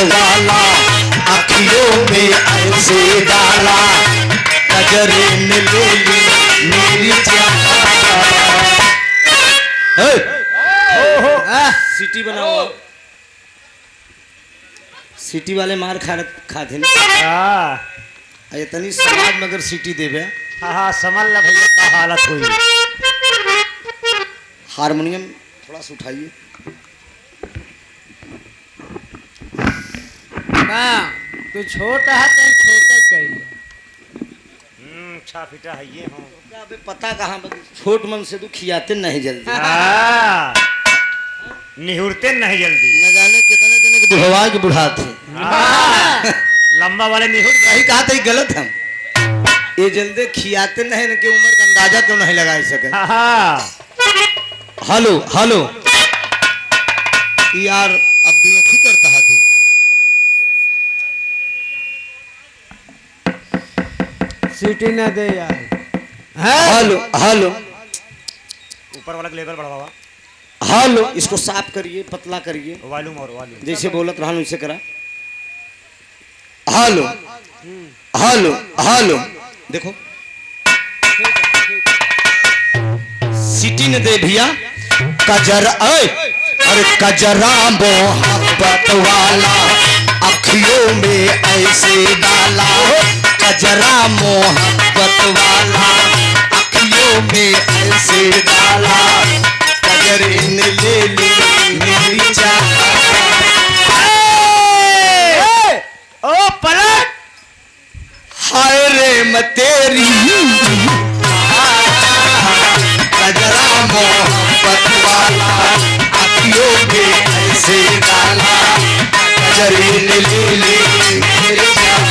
वाला, अखियों में ऐसे डाला, नजरे ने ले ली मेरी जान। सिटी बनाओ, सिटी वाले मार खाते ना। इतनी समाज में अगर सिटी देवे। हाँ समझ ला भैया क्या हालत हुई। हारमोनियम थोड़ा सा उठाइए। तू छोटा है तो छोटा कही। अच्छा फिटा है ये हो। अबे पता कहाँ छोट मन से तू खियाते नहीं जल्दी। निहुरते नहीं जल्दी। न जाने कितने जने के दुहवा के बुढ़ा थे। लंबा वाले निहुर कहीं कहा था गलत हम। ये जल्दी खियाते नहीं, इनकी उम्र का अंदाजा क्यों नहीं लगा सके। हेलो हेलो यार, अब भी नहीं करता है तू। सीटी न दे यार। हेलो हेलो, ऊपर वाला लेवल बढ़ावा। हेलो, इसको साफ करिए, पतला करिए। वॉल्यूम और वॉल्यूम जैसे बोलत रहा वैसे करा। हेलो हेलो हेलो, देखो सिटी ने दे भैया। कजरा अरे कजरा मोहब्बत वाला, अखियों में ऐसे डाला, कजरा मोहब्बत वाला, अखियों में ऐसे डाला, कजरे ने ले ली मेरी जान। ओ पलट। हाय रे मैं तेरी कजरा मोहब्बत वाला, अखियों में ऐसे डाला, कजरे ने ले ली मेरी जान।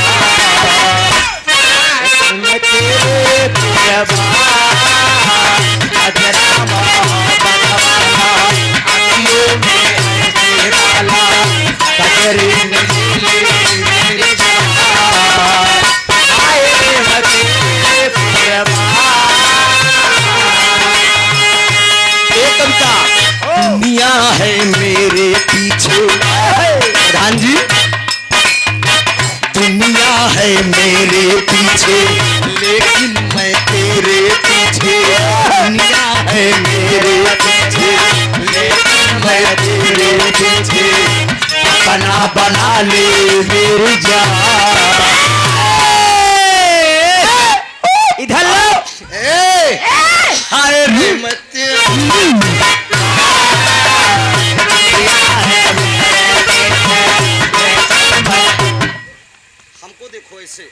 मैं तेरे कजरा मोहब्बत वाला, अखियों में ऐसे डाला, कजरे ने ले ली मेरी जान। हाय रे मैं तेरे कविता। दुनिया है मेरे पीछे, प्रधान जी, दुनिया है मेरे पीछे, लेकिन मैं तेरे पीछे। दुनिया है मेरे पीछे, लेकिन मैं तेरे पीछे। बना बना ले मेरी जान। इधर लो। हाय रे मैं हमको देखो ऐसे।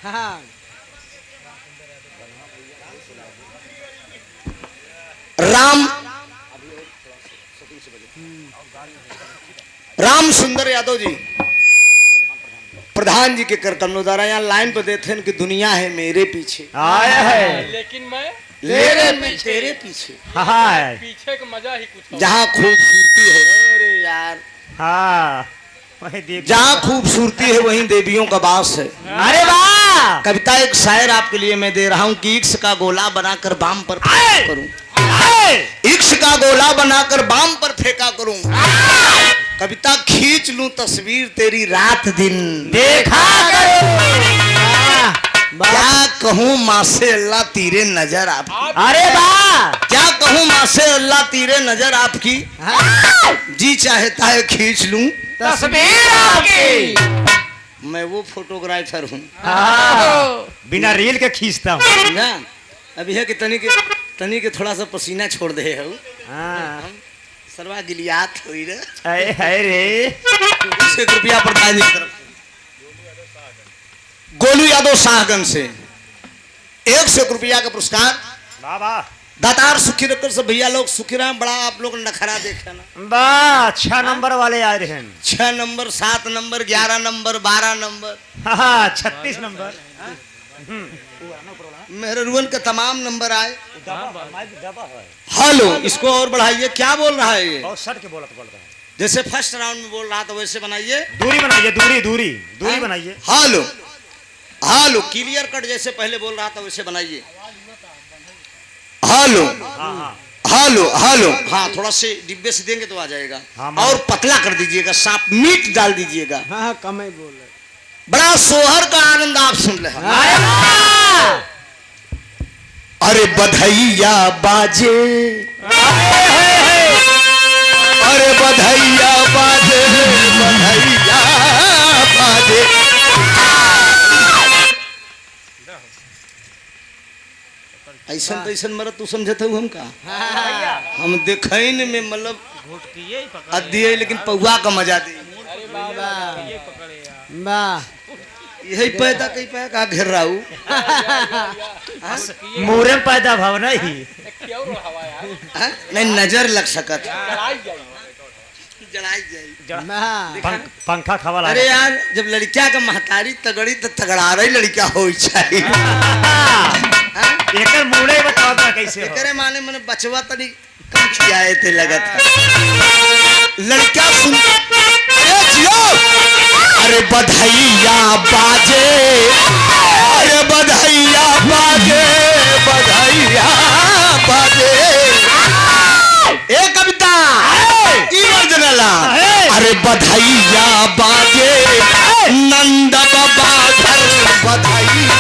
हाँ राम सुंदर यादव जी, प्रधान जी के करकमनों द्वारा यहाँ लाइन पर देते हैं कि दुनिया है मेरे पीछे, आया है लेकिन मैं तेरे पीछे। हाँ पीछे का मजा ही कुछ और। जहाँ खूबसूरती है, अरे यार, हाँ वही देख। जहाँ खूबसूरती है वहीं देवियों का वास है। अरे वाह। कविता एक शायर आपके लिए मैं दे रहा हूँ कि इक्स का गोला बनाकर बाम पर फेंका करूं, इक्स का गोला बनाकर बाम पर फेंका करूं, कविता खींच लूं तस्वीर तेरी रात दिन देखा करो। क्या कहूँ माँ से अल्लाह तीरे नजर आप। अरे वाह। क्या कहूँ माँ से अल्लाह तीरे नजर आपकी, जी चाहता है खींच लूं तस्वीर आपकी। मैं वो फोटोग्राफर हूँ बिना रील के खींचता हूँ ना। अभी है कि तनी के थोड़ा सा पसीना छोड़ दे हो। सरवा गिलियात हुई रे। है रे। 1 रुपया प्रधान जी की तरफ। गोलू यादव शाहगंज से 100 रुपया का पुरस्कार। बाबा दातार सुखी रखकर सब भैया लोग सुखी रहे। बड़ा आप लोग नखरा देखे ना। वाह 6 नंबर वाले आए रहे। 6 नंबर 7 नंबर 11 नंबर 12 नंबर, हाँ 36 नंबर। मेहरुवन के तमाम नंबर आए। हेलो, इसको और बढ़ाइए। क्या बोल रहा है ये? बहुत सट के बोल रहा है। जैसे फर्स्ट राउंड में बोल रहा था वैसे बनाइए। दूरी बनाइए, दूरी बनाइए। हेलो हेलो, क्लियर कट जैसे पहले बोल रहा था वैसे बनाइए। हेलो हेलो हेलो, हाँ थोड़ा से डिब्बे से देंगे तो आ जाएगा। हाँ, और पतला कर दीजिएगा, सांप मीट डाल दीजिएगा। हाँ हाँ कम ही बोल रहे। बड़ा सोहर का आनंद आप सुन रहे हैं। अरे बधैया बाजे, अरे बधैया बाजे, बधैया बाजे। ऐसा तैसन मरत तू समझत हूँ हम का? हम देखैन में मतलब दिए लेकिन पौआ का मजा दे। वाह यही पैदा कहीं पे का घेर रहा हूँ। मोरे में पैदा भाव नहीं। नहीं नजर लग सकत, जड़ाई जाई। वाह पंखा खवा अरे यार जब लड़किया का महतारी तगड़ी तो तगड़ा रही लड़किया हो चाहिए। एकर मुड़े बताओ ना कैसे हो। एकरे माने मने बचवा तनी कम खियाए थे लगत है। लड़का सुन, अरे जियो, अरे बधैया बाजे, अरे बधैया बाजे, बधैया बाजे। ए कविता ई वर्जनला, अरे बधैया बाजे, नंद बाबा घर बधैया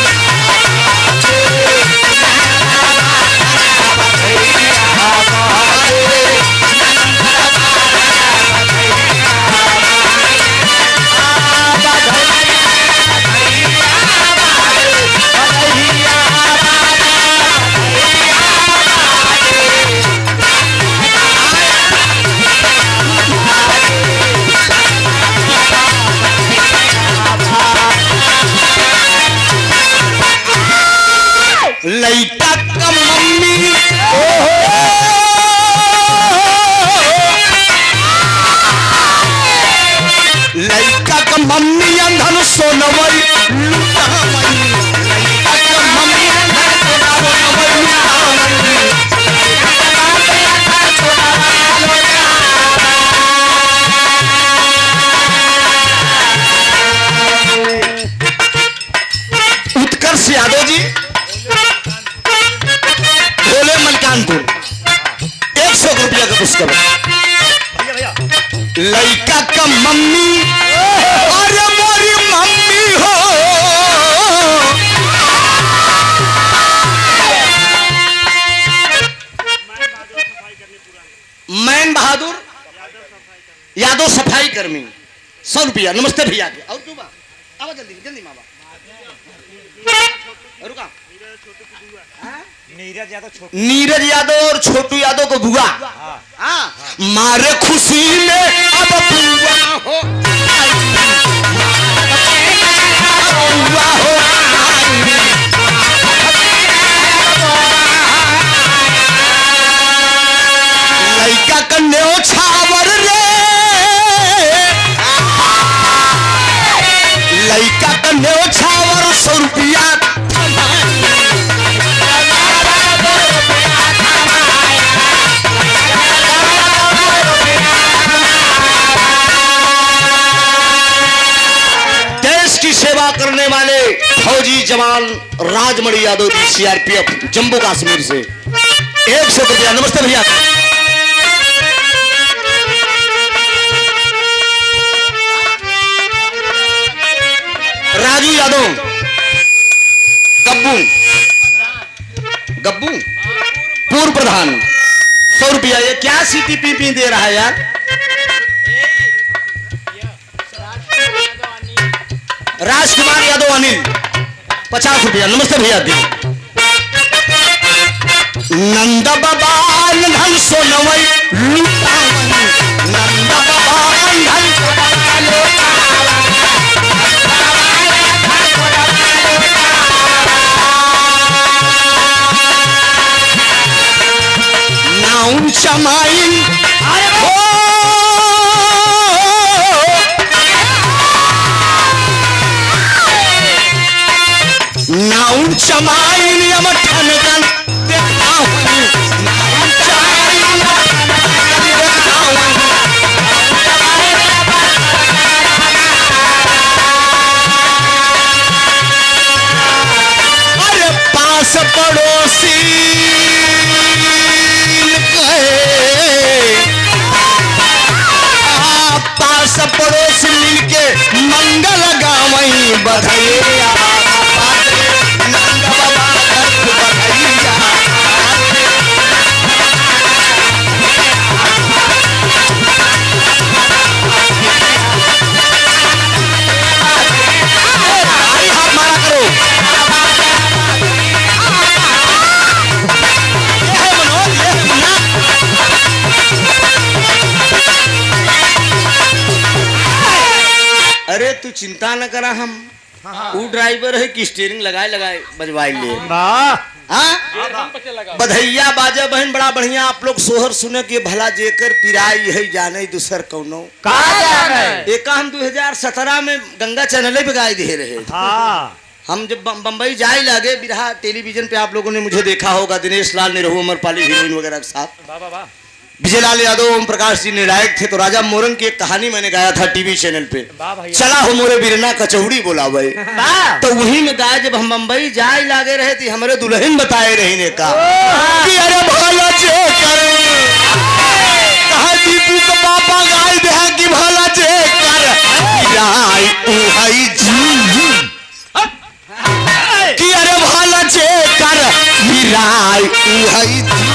लइका का मम्मी लइका का मम्मी अंधन सोनवई लुटावई। लइका का मम्मी अंधन सोनवई लुटावई। उत्कर्ष यादव जी, भोले मलकानपुर, 100 रुपया का पुस्तक। भैया लइका का मम्मी, अरे मोरी मम्मी हो, मैन बहादुर यादव सफाई कर्मी, 100 रुपया। नमस्ते भैया के। और तू बा आवा जल्दी जल्दी मामा रुका। नीरज यादव छोटू। नीरज यादव और छोटू यादव को बुआ। हाँ मारे खुशी में अब बुआ हो, बुआ हो। लइका कन्ने छावर रे, लइका कन्ने छावर 100 रुपया। की सेवा करने वाले फौजी जवान राजमणि यादव जी, सीआरपीएफ जम्मू कश्मीर से 100 रुपया। नमस्ते भैया। राजू यादव गब्बू, गब्बू पूर्व प्रधान, 100 रुपया। ये क्या सीपीपी दे रहा है यार? राजकुमार यादव अनिल 50 रुपया। नमस्ते भैया दी। नंद बाबा धन सोनवई लुटावई, नंद बाबा धन नाउन चमाइन, अरे हो नाउन चमाइन यमठन गन देखा हूँ, नाउन चमाइन देखा हूँ। अरे पास पड़ोसी तू चिंता न करा, हम वो ड्राइवर है कि स्टीयरिंग लगाए लगाए बजवाई ले। वाह हाँ बधैया बाजा बहन बड़ा बढ़िया आप लोग सोहर सुने कि भला जेकर पिराई है जाने दूसर कौनो कहाँ जाने? एक हम 2017 में गंगा चैनल पे गाय दे रहे थे। हाँ हम जब बम्बई जाए लगे बिरहा टेलीविजन पे आप लोगों ने मुझे देखा होगा, दिनेश लाल निरहू, अमरपाली हीरोइन वगैरह के साथ, वाह वाह वाह विजयलाल यादव, ओम प्रकाश जी निर्णायक थे। तो राजा मोरंग की एक कहानी मैंने गाया था टीवी चैनल पे, वाह भैया चला हो मोरे बिरना कचौड़ी बोला भाई। वाह तो वही में गाय जब हम बम्बई जाए लागे रहे थे, हमारे दुल्हन बताए रही ने कहा कि अरे भला जे कर कहा दीपू का पापा गाय दे कि भला जे कर पिराई उहाई जी कि अरे भला जे कर पिराई उहाई जी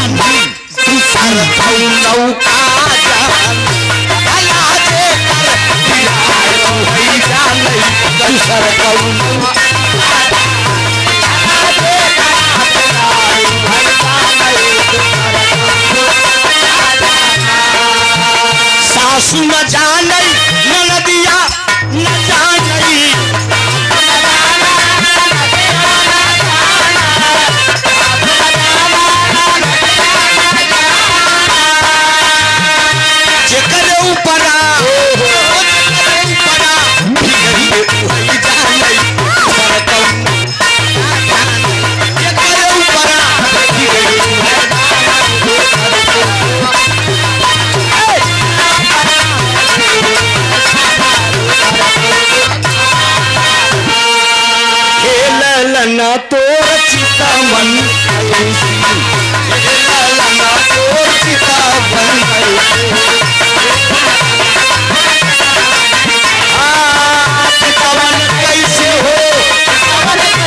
तू सर कौनो का जान भला जे कर पिराई उहाई जान तू सर कौनो सासू न जानई ननदिया न जानई जेकर ऊपरा बिगड़ी उहई जानई सर कौनो जेकर ऊपरा बिगड़ी उहई ललना तोर चितवन ऐसी ललना तोर चितवन ऐसी चितवन कैसे हो चितवन कैसे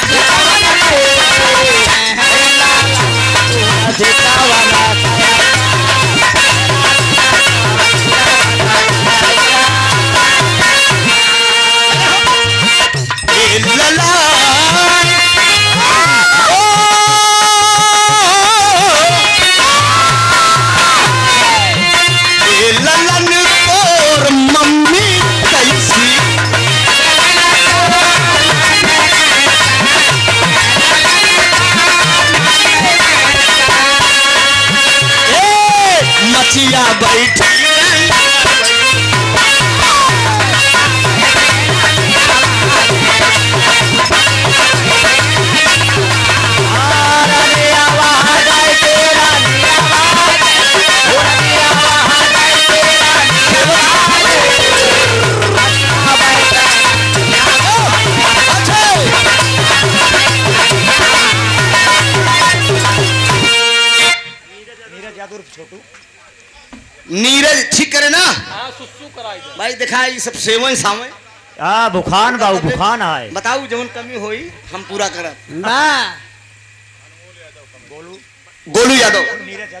चितवन कैसे हो चितवन कैसे चितवन ललन तोर मम्मी कैसी मचिया बैठी नीरज ठीक करे ना भाई दिखा ये सब सेवन सावे बुखान बाबू बुखान है बताऊ जवन कमी होई हम पूरा करब ना गोलू यादव नीरज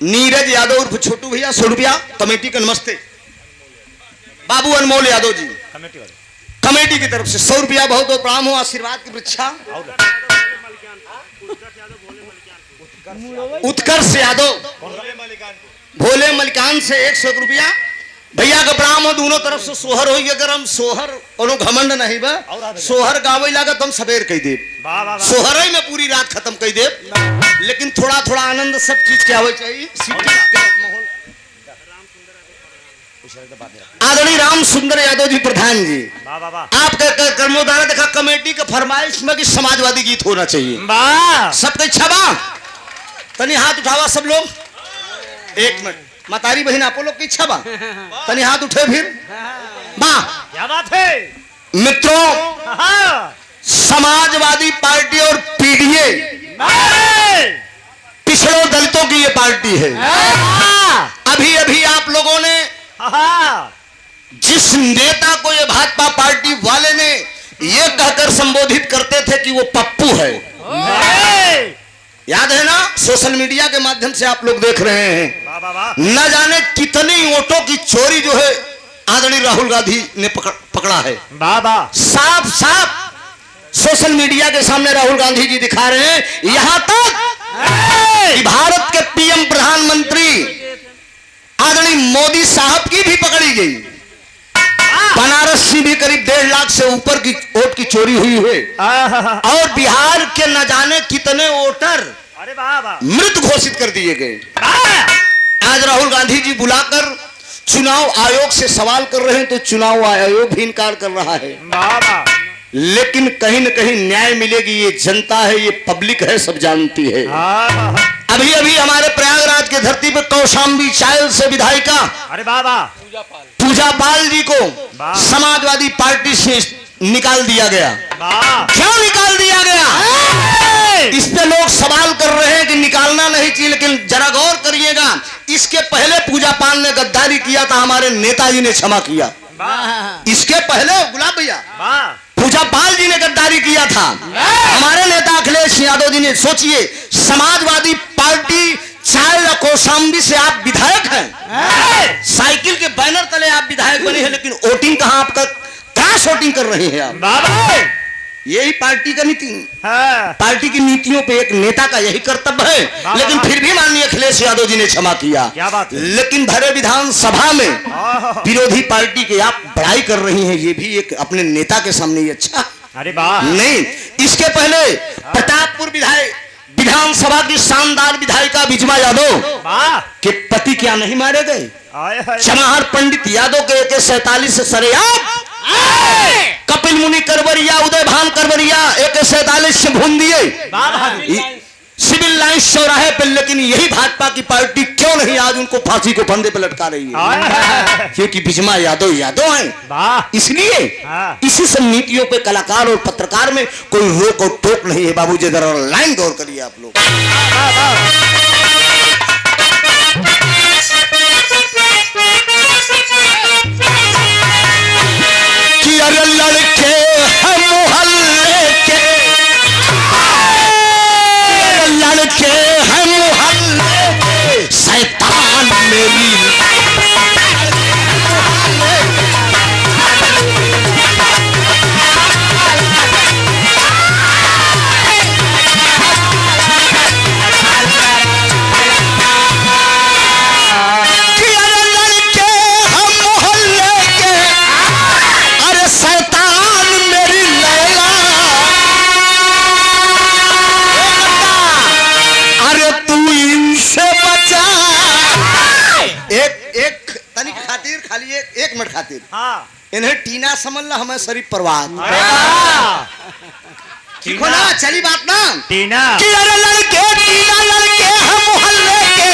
नीरज यादव उर्फ छोटू भैया 100 रुपया कमेटी का नमस्ते। बाबू अनमोल यादव जी कमेटी वाले कमेटी की तरफ से 100 रुपया बहुत बहुत प्रणाम हो, आशीर्वाद की वृक्षा। उत्कर्ष यादव भोले मलिकान से 100 रुपया भैया का प्रणाम हो। दोनों तरफ से सोहर हो, अगर हम सोहर कोनो घमंड नहीं बा, सोहर गावे लागत हम सबेर कह दे, वाह वाह वाह सोहर में पूरी रात खत्म कर दे, लेकिन थोड़ा थोड़ा आनंद सब चीज के आवे चाहिए। आदरणीय राम सुंदर यादव जी प्रधान जी वाह वाह वाह आपका कर्मोद्वारा देखा कमेटी का फरमाइश में कि समाजवादी गीत होना चाहिए। वाह सबका इच्छा बा, तनी हाथ उठावा सब लोग। एक मिनट मतारी बहन आप लोग की इच्छा बा, तनी हाथ उठे फिर बा। क्या बात है मित्रों हाँ समाजवादी पार्टी और पीडीए पिछड़ों दलितों की ये पार्टी है। अभी अभी आप लोगों ने जिस नेता को ये भाजपा पार्टी वाले ने ये कहकर संबोधित करते थे कि वो पप्पू है, याद है ना? सोशल मीडिया के माध्यम से आप लोग देख रहे हैं, वाह वाह वाह न जाने कितनी वोटों की चोरी जो है आदरणीय राहुल गांधी ने पकड़ा है। वाह वाह साफ साफ सोशल मीडिया के सामने राहुल गांधी जी दिखा रहे हैं, यहां तक कि भारत के पीएम प्रधानमंत्री आदरणीय मोदी साहब की भी पकड़ी गई। बनारस से भी करीब 1.5 लाख से ऊपर की वोट की चोरी हुई है। और बिहार के न जाने कितने वोटर अरे वाह वाह मृत घोषित कर दिए गए। आज राहुल गांधी जी बुलाकर चुनाव आयोग से सवाल कर रहे हैं तो चुनाव आयोग भी इनकार कर रहा है। वाह वाह लेकिन कहीं न कहीं न्याय मिलेगी। ये जनता है, ये पब्लिक है, सब जानती है। अभी अभी हमारे प्रयागराज की धरती पर कौशाम्बी चायल से विधायिका अरे वाह वाह पूजा पाल जी को वाह। समाजवादी पार्टी से निकाल दिया गया। वाह क्यों निकाल दिया गया? इस पे लोग सवाल कर रहे हैं कि निकालना नहीं चाहिए, लेकिन जरा गौर करिएगा, इसके पहले पूजा पाल ने गद्दारी किया था, हमारे नेताजी ने क्षमा किया। इसके पहले गुलाब भैया वाह पूजा पाल जी ने गद्दारी किया था, हमारे नेता अखिलेश यादव जी ने। सोचिए, समाजवादी पार्टी चायल कौशाम्बी से आप विधायक हैं, साइकिल के बैनर तले आप विधायक बने हैं, लेकिन वोटिंग कहां आपका? क्रॉस वोटिंग कर रहे हैं आप। यही पार्टी का नीति, पार्टी की नीतियों पे एक नेता का यही कर्तव्य है। लेकिन फिर भी माननीय अखिलेश यादव जी ने क्षमा किया। क्या बात है? लेकिन भरे विधानसभा में विरोधी पार्टी के आप बड़ाई कर रही हैं, ये भी एक अपने नेता के सामने ही अच्छा अरे वाह नहीं। इसके पहले प्रतापपुर विधानसभा की शानदार विधायिका विजमा यादव वाह के पति क्या नहीं मारे गए? आए हाय चमार पंडित यादव के AK-47 से सरेआम कपिल मुनि करवरिया, उदय भान करवरिया AK-47 से भून दिए सिविल लाइंस चौराहे पे। लेकिन यही भाजपा की पार्टी क्यों नहीं आज उनको फांसी को फंदे पे लटका रही है? क्योंकि विजमा यादव हैं। वाह इसलिए इसी सब नीतियों पे कलाकार और पत्रकार में कोई रोक और टोक नहीं है। बाबूजी जरा लाइन गौर करिए आप लोग। कि अरे लड़के हैं मोहल्ले के, लड़के हैं मोहल्ले के, शैतान मेरी खातिर इन्हें टीना समझ ला, हमें शरीफ परवाह ठीक हो ना? चली बात ना टीना कि अरे लड़के टीना लड़के हम मोहल्ले के,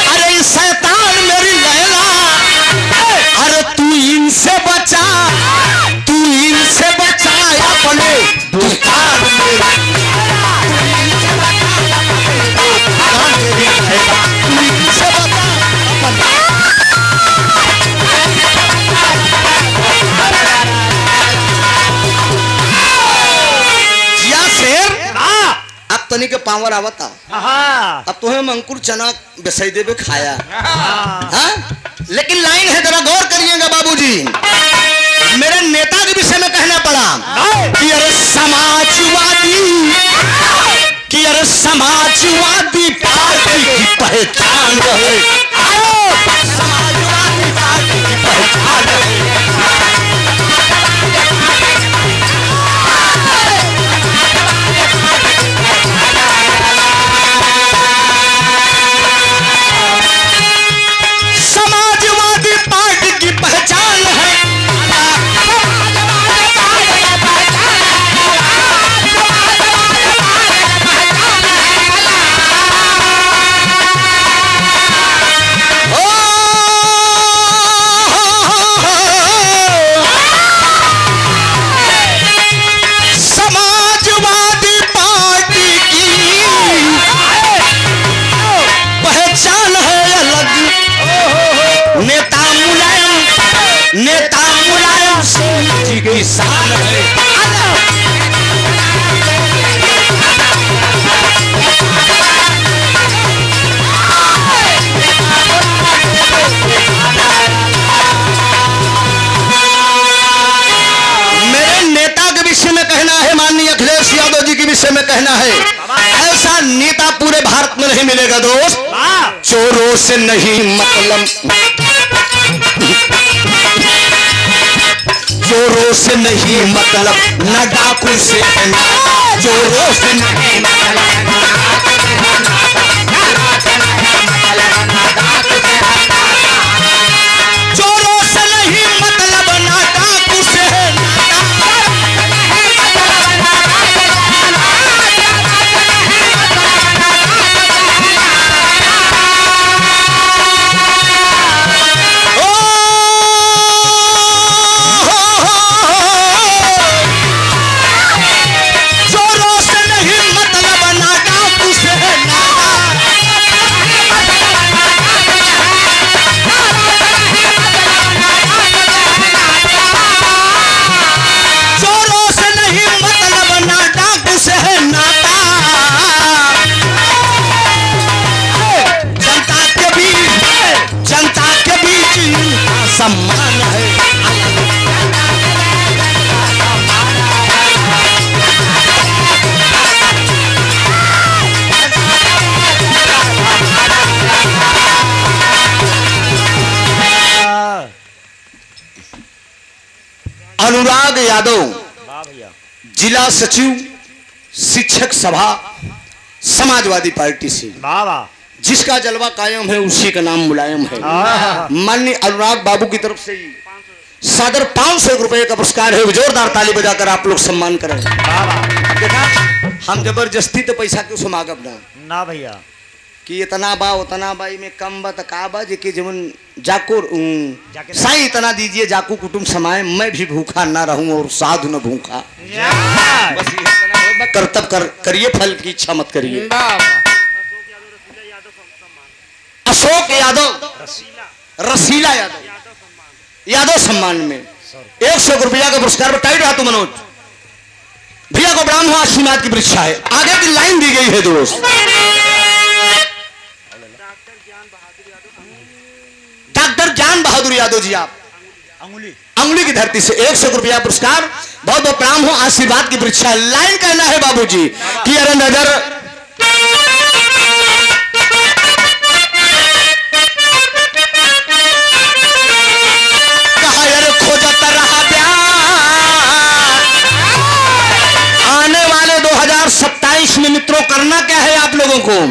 अरे शैतान मेरी लैला, अरे तू इनसे बचा, तू इनसे बचा अपने दुकान तनी के पावर आवता। अब तो हम अंकुर चना बेसई देवे खाया। लेकिन लाइन है, जरा गौर करिएगा बाबूजी। मेरे नेता के विषय में कहना पड़ा कि अरे समाजवादी, कि अरे समाजवादी पार्टी की पहचान रहे, समाजवादी पार्टी की पहचान रहे। नेता मुलायम सिंह जी की शान है। मेरे नेता के विषय में कहना है, माननीय अखिलेश यादव जी के विषय में कहना है, ऐसा नेता पूरे भारत में नहीं मिलेगा दोस्त। चोरों से नहीं मतलब चोरों से नहीं मतलब न डाकू से है नाता, चोरों से नहीं चोरों से नहीं मतलब न डाकू से है सम्मान है। अनुराग यादव, वाह भैया, जिला सचिव शिक्षक सभा समाजवादी पार्टी से, वाह वाह, जिसका जलवा कायम है उसी का नाम मुलायम है। माननीय अनुराग बाबू की तरफ से सादर 500 रुपए का पुरस्कार है। जोरदार ताली बजाकर आप लोग सम्मान करें। देखा, हम जबरदस्ती तो पैसा क्यों समागम ना भैया, कि इतना बा उतना बाई में कम बा का बा जे जमन जाको साई इतना दीजिए जाकू कुटुंब समाए, मैं भी भूखा ना रहूं और साधु न भूखा। बस कर्तव्य करिए, फल की इच्छा मत करिए। अशोक यादव, रसीला यादव, यादव सम्मान में 100 रुपया का पुरस्कार। टाइट रहा तू मनोज भैया को ब्राह्मण आशीर्वाद की परीक्षा है। आगे की लाइन दी गई है दोस्त, डॉक्टर ज्ञान बहादुर यादव जी, आप अंगुली की धरती से 100 रुपया पुरस्कार। बहुत बहुत प्रणाम हो, आशीर्वाद की परीक्षा। लाइन कहना है बाबूजी कि अरे नजर खोजत रहा प्यार। आने वाले 2027 में मित्रों करना क्या है आप लोगों को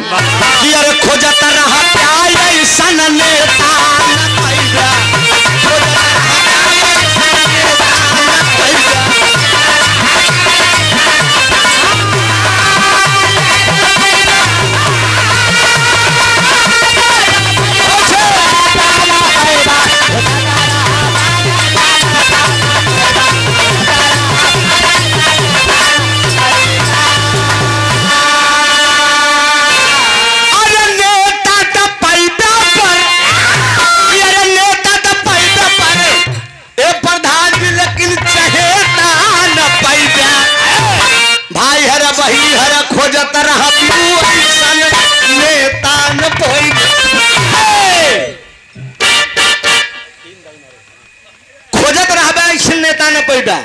कि अरे खोजत रहा प्यार ऐसा नेता न पैदा, खोजत रहा खोजत रहा नेता न खोजत रहा ऐसे नेता न पैदा।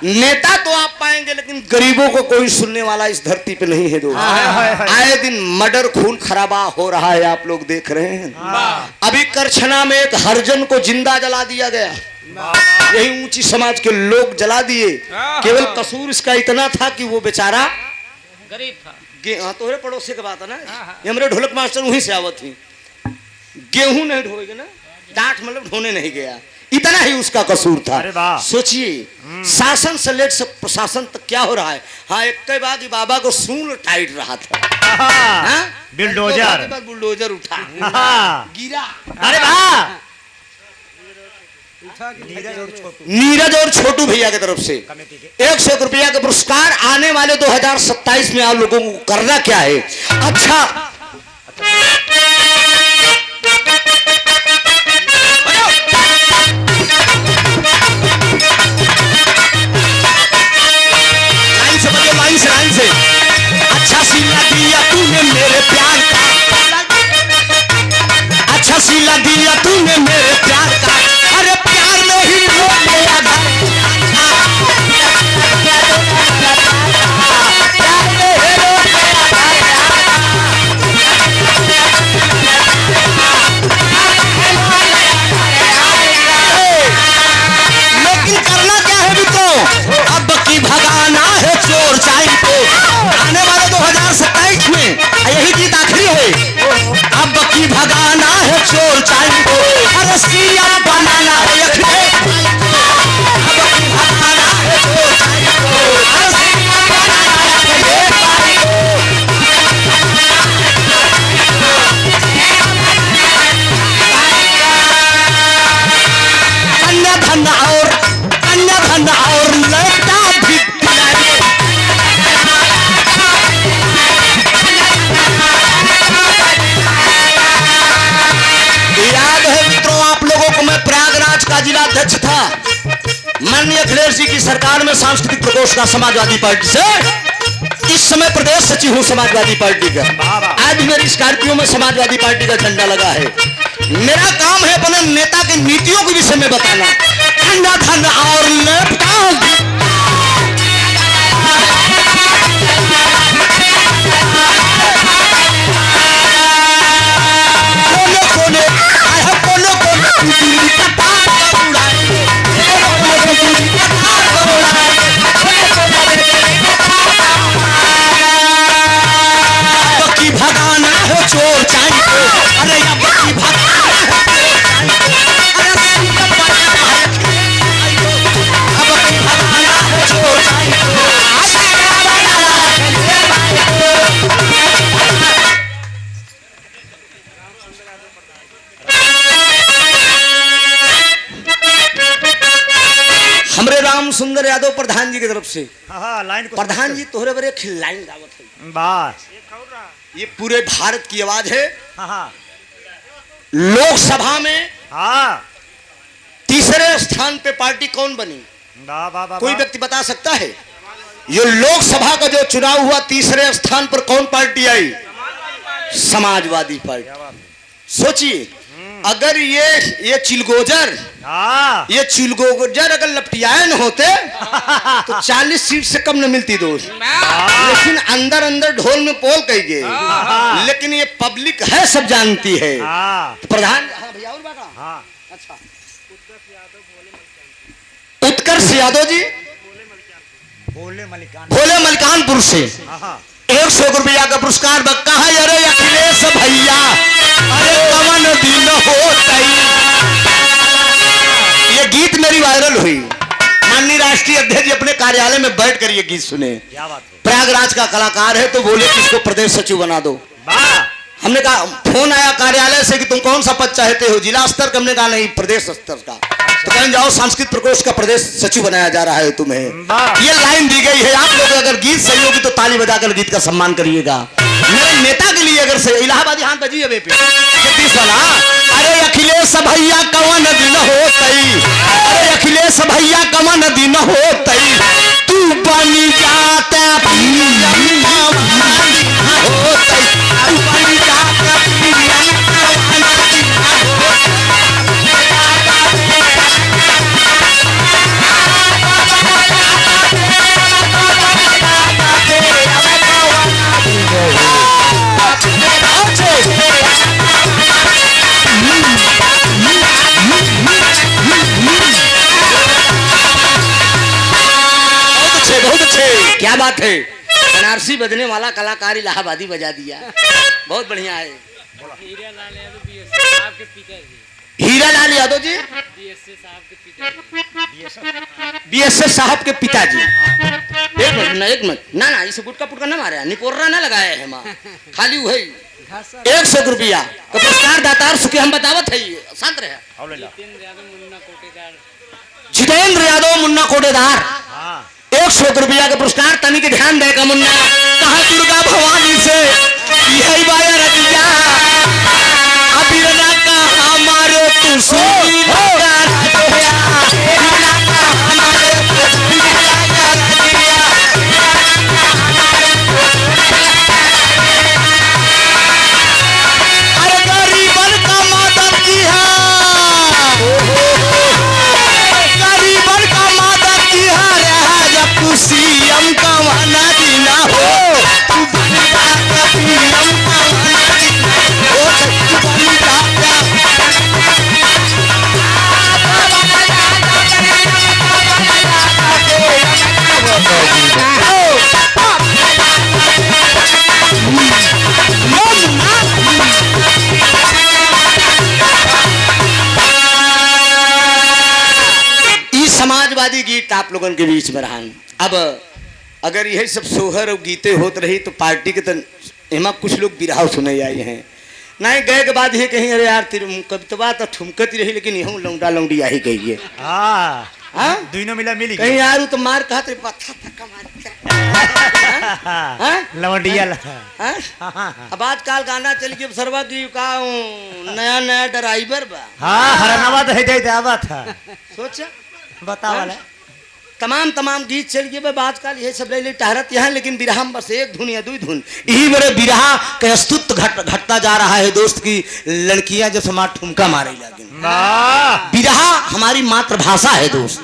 नेता तो आप पाएंगे लेकिन गरीबों को कोई सुनने वाला इस धरती पे नहीं है दोस्त। आए दिन मर्डर खून खराबा हो रहा है, आप लोग देख रहे हैं। अभी करछना में एक हरिजन को जिंदा जला दिया गया, यही ऊंची समाज के लोग जला दिए। केवल कसूर इसका इतना था कि वो बेचारा गरीब था। हाँ, तोहरे पड़ोसी की बात है ना, हमारे ढोलक मास्टर वहीं से आवत थी। गेहूं नहीं ढोएगा ना, डांट मतलब ढोने नहीं गया, इतना ही उसका कसूर था। सोचिए शासन से लेकर सब प्रशासन तक क्या हो रहा है। हाँ, एक बार की बाबा को सूंड टाइट रहा था, बुलडोजर उठा गिरा। अरे वाह, नीरज और छोटू भैया की तरफ से 100 रुपया का पुरस्कार। आने वाले 2027 में आप लोगों को करना क्या है। अच्छा, लाइन से बजो, लाइन से। अच्छा सिला दिया तूने मेरे प्यार का, अच्छा सिला दिया तूने मेरे प्यार का। अरे प्यार में ही लेकिन करना क्या है अरे सीएम बनाना है अखिलेश भाई को, अब की भगाना है चोर चाई को। अरे सीएम बनाना है अखिलेश भाई को। कन्या धन और लड़का भी दिलाए। याद है मित्रों आप लोगों को मैं प्रयागराज का जिला अध्यक्ष था, माननीय अखिलेश जी की सरकार में सांस्कृतिक प्रकोष्ठ का समाजवादी पार्टी से, इस समय प्रदेश सचिव हूँ समाजवादी पार्टी का। आज मेरी स्कॉर्पियो में समाजवादी पार्टी का झंडा लगा है। मेरा काम है अपने नेता के नीतियों के विषय में बताना। कन्या धन और लैपटॉप बकी भगाना है चोर चाई को। अरे या बकी भगाना है चोर चाई को। अरे सीएम बनाना है अखिलेश भाई को, अब बकी भगाना है चोर चाई को। सीएम बनाना है अखिलेश भाई को। हमरे राम सुंदर यादव प्रधान जी की तरफ से। हाँ लाइन को प्रधान जी तोहरे बड़े खिलाइन दावत है। बस ये पूरे भारत की आवाज है। हाँ लोकसभा में हाँ तीसरे स्थान पे पार्टी कौन बनी? वाह वाह वाह कोई व्यक्ति बता सकता है? ये लोकसभा का जो चुनाव हुआ तीसरे स्थान पर कौन पार्टी आई? समाजवादी पार्टी। सोचिए अगर ये चिलगोजर हाँ ये चिलगोजर अगर लपटियाए न होते तो 40 सीट से कम न मिलती दोस्त। लेकिन अंदर अंदर ढोल में पोल कही गए, लेकिन ये पब्लिक है सब जानती है। हाँ प्रधान हाँ भैया और बाका हाँ अच्छा उत्कर्ष यादव जी बोले मलिकान भोले मलिकानपुर से हाँ 100 रुपया का पुरस्कार बक्का है। अरे अखिलेश भैया अरे कवन दिन होतई। ये गीत मेरी वायरल हुई। माननीय राष्ट्रीय अध्यक्ष जी अपने कार्यालय में बैठ कर ये गीत सुने। क्या बात है प्रयागराज का कलाकार है तो बोले कि इसको प्रदेश सचिव बना दो। वाह हमने कहा फोन आया कार्यालय से कि तुम कौन सा पद चाहते हो? जिला स्तर का? हमने कहा नहीं प्रदेश स्तर का। तो कहें जाओ सांस्कृतिक प्रकोष्ठ का प्रदेश सचिव बनाया जा रहा है तुम्हें। ये लाइन दी गई है। आप लोग अगर गीत सही होगी तो ताली बजाकर गीत का सम्मान करिएगा। मेरे नेता के लिए अगर सही इलाहाबादी हाथ बजिए बे पे 36 वाला। अरे अखिलेश भैया कवन दिन होतई। अरे अखिलेश भैया कवन दिन होतई। तू बनी जाता पीएम कवन होतई। तू बनी जाता पीएम कवन होतई। बहुत अच्छे क्या बात है। बनारसी बजने वाला कलाकार इलाहाबादी बजा दिया। बहुत बढ़िया है। हीरा लाल यादव जी बीएसएस साहब के पिताजी। एक मिनट ना ना इसे गुटका पुटका ना मारे निपोर्रा ना लगाया है माँ खाली वही 100 रुपया का पुरस्कार दातार सुखे हम बतावत है। शांत रहे। जितेंद्र यादव मुन्ना कोटेदार 100 रुपया का पुरस्कार। तनी के ध्यान देगा मुन्ना कहा दुर्गा भवानी से यही बाया रतिया अबीरना का हमारे तू सोई अरे गरीबन का माता की गरीबन का माता की जब तू सीएम का वाला दीना हो। तू बनी जाता पीएम का वाला दीना हो। तू बनी जाता समाजवादी गीत आप लोगन के बीच में रहा। अब अगर यही सब सोहर और गीते होत रही तो पार्टी के तो एमा कुछ लोग बिरहा सुने आए हैं नहीं गए के बाद ही कहीं अरे यार कवितवा तो ठुमकती रही लेकिन यहूँ लौंडा लौंडी आई गई है। हाँ हाँ? दोनों मिला मिली कहीं यार तो मार कहा तेरे पत्थर धक्का मार लवंडिया अब आजकल गाना चल गया सरवा की का नया नया ड्राइवर बा। हाँ हरनावा तो है आवा था सोचा बताओ वाला तमाम गीत चल गए आजकल ये सब ले टहरत यहाँ लेकिन बिरहा बस एक धुन या दो धुन यही मेरे बिरहा के अस्तित्व घटता जा रहा है दोस्त की लड़कियां जो समाज ठुमका मारे लगी। बिरहा हमारी मातृभाषा है दोस्त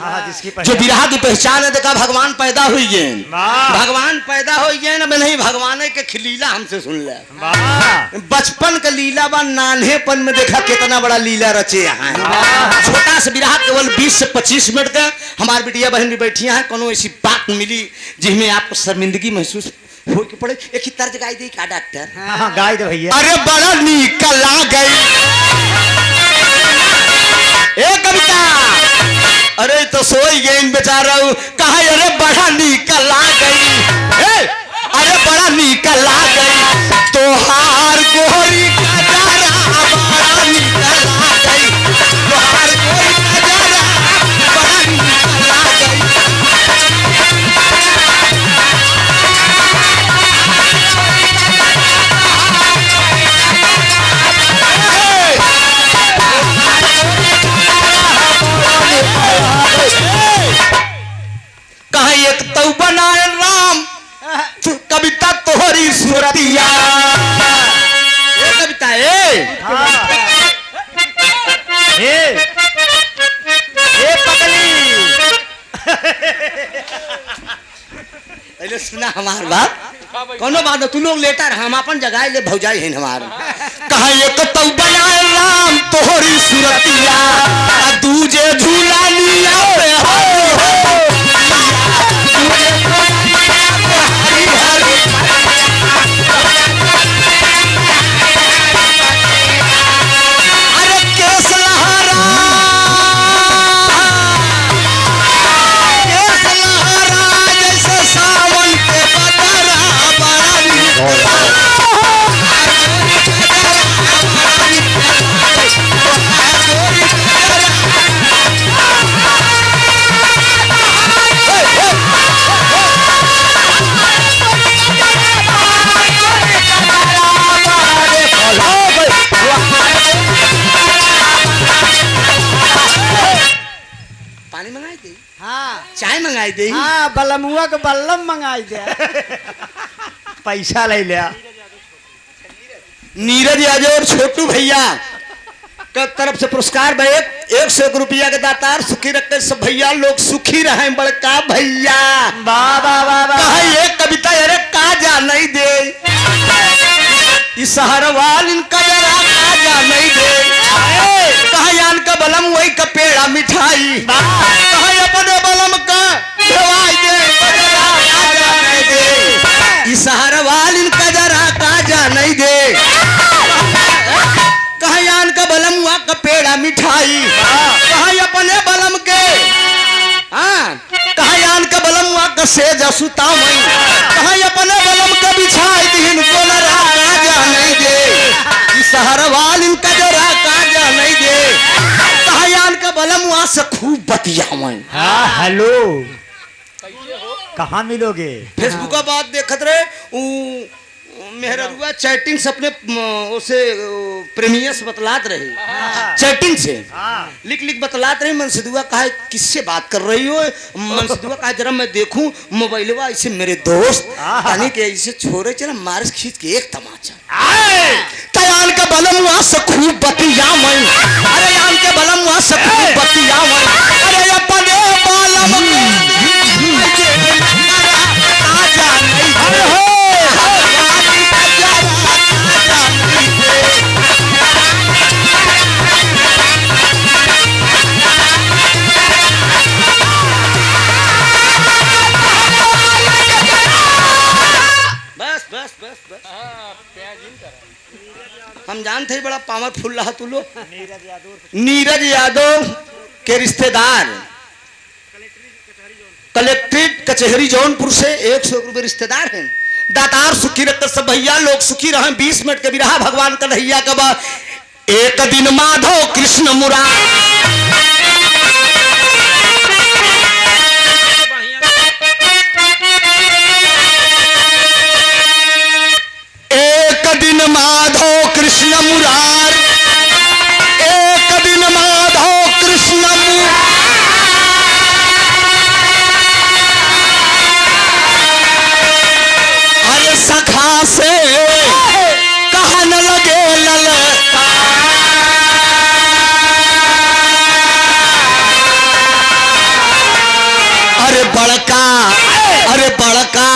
जो बिरहा की पहचान है देखा भगवान पैदा हुई है भगवान पैदा हो गए ना नहीं भगवान के खिलीला हमसे सुन ले बचपन का लीला बा नान्हेपन में देखा कितना बड़ा लीला रचे यहाँ छोटा सा बिरहा केवल 20 से 25 मिनट का हमारी बिटिया बहन भी बैठी हैं कोनो ऐसी बात मिली जिसमें आपको शर्मिंदगी महसूस हो के पड़े एक ही तर्ज गाई दी का डॉक्टर हाँ गाय दे भैया अरे बड़ा निकला गई ए कविता अरे तो सोई गई बेचारा कहा अरे बड़ा निकला गई अरे बड़ा निकला गई तोहार गोरी का जरा बड़ा निकला गई तोहार गोरी का जरा बड़ा निकला गई कहा एक तो बनाए राम कविता तोहरी सूरतिया कविता पहले सुना हमार बात कोनो बात तू लोग लेटर हम अपन जगह ले भौजाई है हमार कहा एक तो बनाए राम तोहरी सूरतिया दूजे झूला लिया पानी मंगाई दे हाँ चाय मंगाई दे हाँ बलमुआ के बल्लम मंगाई दे पैसा ले लिया नीरज यादव और छोटू भैया का तरफ से पुरस्कार भाई 101 रुपया के दातार सुखी रखते सब भैया लोग सुखी रहे बड़का भैया कहा ये कविता अरे का जा नहीं दे इस हरवाल इनका जरा का जा नहीं दे कहा यान का बलम वही का पेड़ा मिठाई कहा अपने बलम का दवाई दे इस हरवाल इनका जरा का जा नहीं दे कहयान का बलम हुआ का पेड़ा मिठाई कहा अपने बलम के कहयान का बलम हुआ का सेज सुता मई कहा अपने बलम का बिछाई दिन को न राजा नहीं दे इस हरवाल इनका जरा काजा नहीं दे कहयान का बलम हुआ से खूब बतिया मई हाँ हेलो कहाँ मिलोगे फेसबुक का बात देखत रहे मेहरुआ चैटिंग से अपने उसे प्रेमियस बतलात रहे चैटिंग से लिख बतलात रही मनसदुआ कहा किससे बात कर रही हो मनसदुआ कहा जरा मैं देखूं मोबाइलवा ऐसे मेरे दोस्त यानी कि ऐसे छोरे चला मार्स खींच के एक तमाचा तयान का बलम हुआ से खूब बतिया मैं अरे यान के बलम हुआ से खूब बतिया मैं अरे अपने बलम आजा नहीं हो हम जानते ही बड़ा पावरफुल रहा तू लोग नीरज यादव के रिश्तेदार कलेक्ट्रेट कचहरी जौनपुर से 100 रुपये रिश्तेदार हैं। दातार सुखी रखकर सब भैया लोग सुखी रहे। 20 मिनट के भी रहा भगवान कन्हैया का बा। एक दिन माधव कृष्ण मुरार माधव कृष्ण मुरार, एक दिन माधव कृष्ण मुरार, अरे सखा से कहन लगे ललकार, अरे बड़का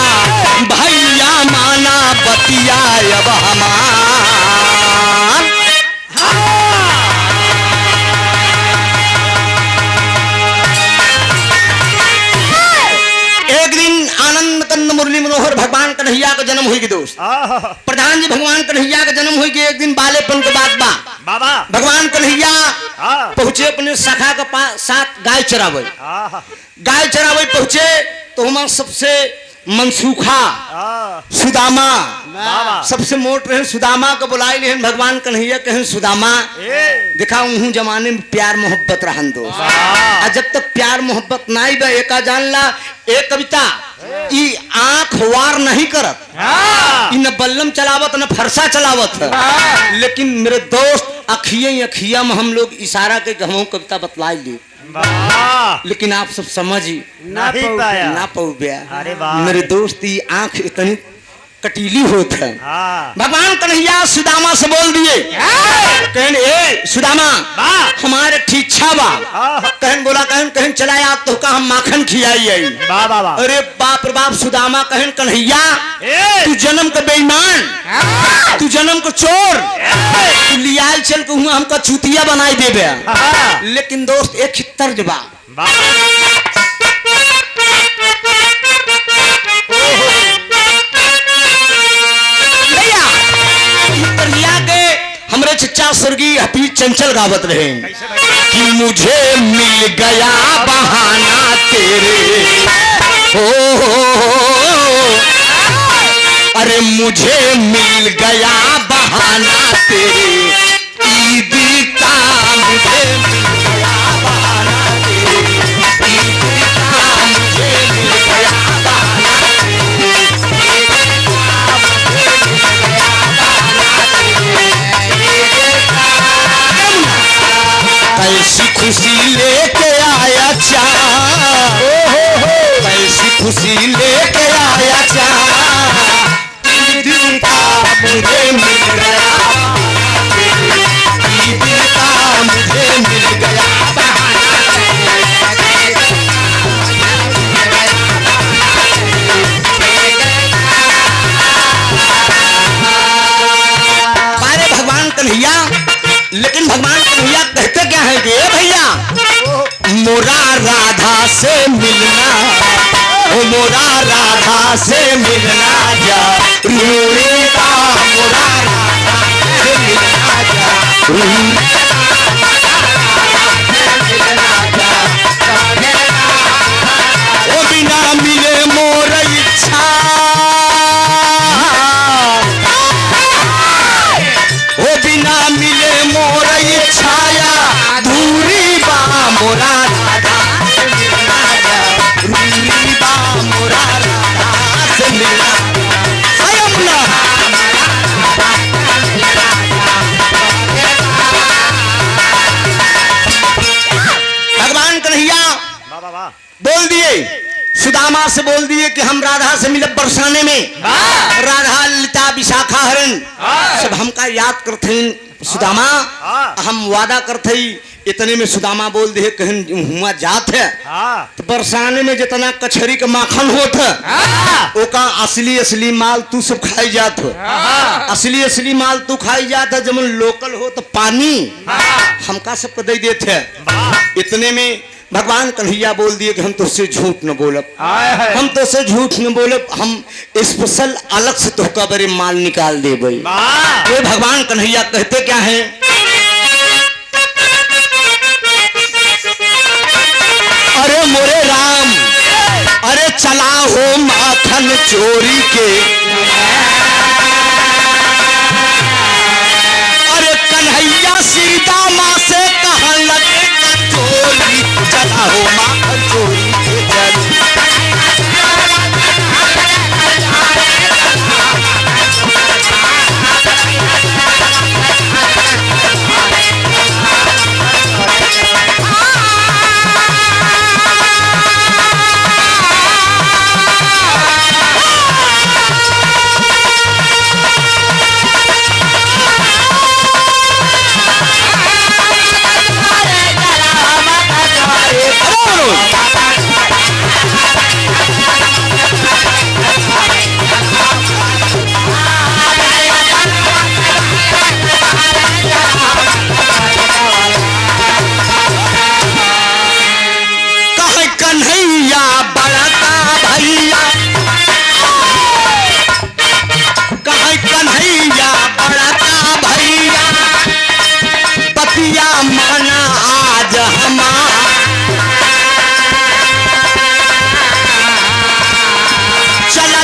भैया माना बतिया अब हमार। एक दिन आनंद कंद मुरली मनोहर भगवान कन्हैया का जन्म हुई दोस्त। प्रधान जी भगवान कन्हैया का जन्म हुई एक दिन बालेपन के बाद बाबा भगवान कन्हैया पहुंचे अपने सखा के पास साथ गाय चरावे। गाय चरावे पहुंचे तो हमारा सबसे मनसूखा सुदामा सबसे मोट रहे सुदामा को बुलाई लेन भगवान कन्हैया कहें सुदामा देखा हूँ जमाने में प्यार मोहब्बत रहन दो। जब तक प्यार मोहब्बत नहीं बा एका जान ला एक कविता ई आंख वार नहीं करत, न बल्लम चलावत न फरसा चलावत, लेकिन मेरे दोस्त अखिया में हम लोग इशारा के हम कविता बतलाई ली, लेकिन आप सब समझ ही ना पाऊ गया। मेरे दोस्त की आंख इतनी कटीली होत है। भगवान कन्हैया सुदामा से बोल दिए कहन ए सुदामा हमारे ठीक इच्छा बा। कहन बोला कहन चला आप तो का हम माखन खियाई आई। अरे बाप रे बाप सुदामा कहन कन्हैया तू जन्म का बेईमान, तू जन्म को चोर, तू लियाल चल के हुआ हमका चूतिया बनाई देबे। लेकिन दोस्त एक खित्तर जबा हमरे चचा स्वर्गीय हफीज चंचल गावत रहे कि मुझे मिल गया बहाना तेरे अरे मुझे मिल गया बहाना तेरे ईद का, मुझे मिल गया बहाना तेरे ईद का, मुझे मिल गया बहाना कैसी खुशी लेके आया चाँद, कैसी खुशी लेके आया चाँद, ईद का मुझे मिल गया, ईद का मुझे मिल गया पारे भगवान कन्हैया। लेकिन भगवान कन्हैया कहते क्या है कि भैया मोरा राधा से मिलना, ओ मोरा राधा से मिलना जा रूड़ी का, मोरा राधा से मिलना जा ओ बिना मिले मोर इच्छा, ओ बिना मिले मोर इच्छाया धूरी बा मोरा राधा से मिलना जा रूरी बा मोरा राधा से मिलना भगवान कन्हैया बोल दिए सुदामा से बोल दिए कि हम राधा से मिले बरसाने में, राधा ललिता विशाखा हरण सब हमका याद करते सुदामा, हम वादा करते इतने में सुदामा बोल दिए कहीं हुआ जात है तो बरसाने में जितना कचहरी का माखन होत है ओका असली असली माल तू सब खाई जात हो, असली असली माल तू खाई जात है, जब लोकल हो तो पानी हमका सबको दे देते है। इतने में भगवान कन्हैया बोल दिए कि हम तो उससे झूठ न बोलब, हम तो उससे झूठ न बोलब, हम स्पेशल अलग से तोहका बड़े माल निकाल दे भाई। ये भगवान कन्हैया कहते क्या है अरे मोरे राम चला हो माखन चोरी के, अरे कन्हैया सीता माँ से कहा लगे चोरी, चला हो माखन चोरी के जरी।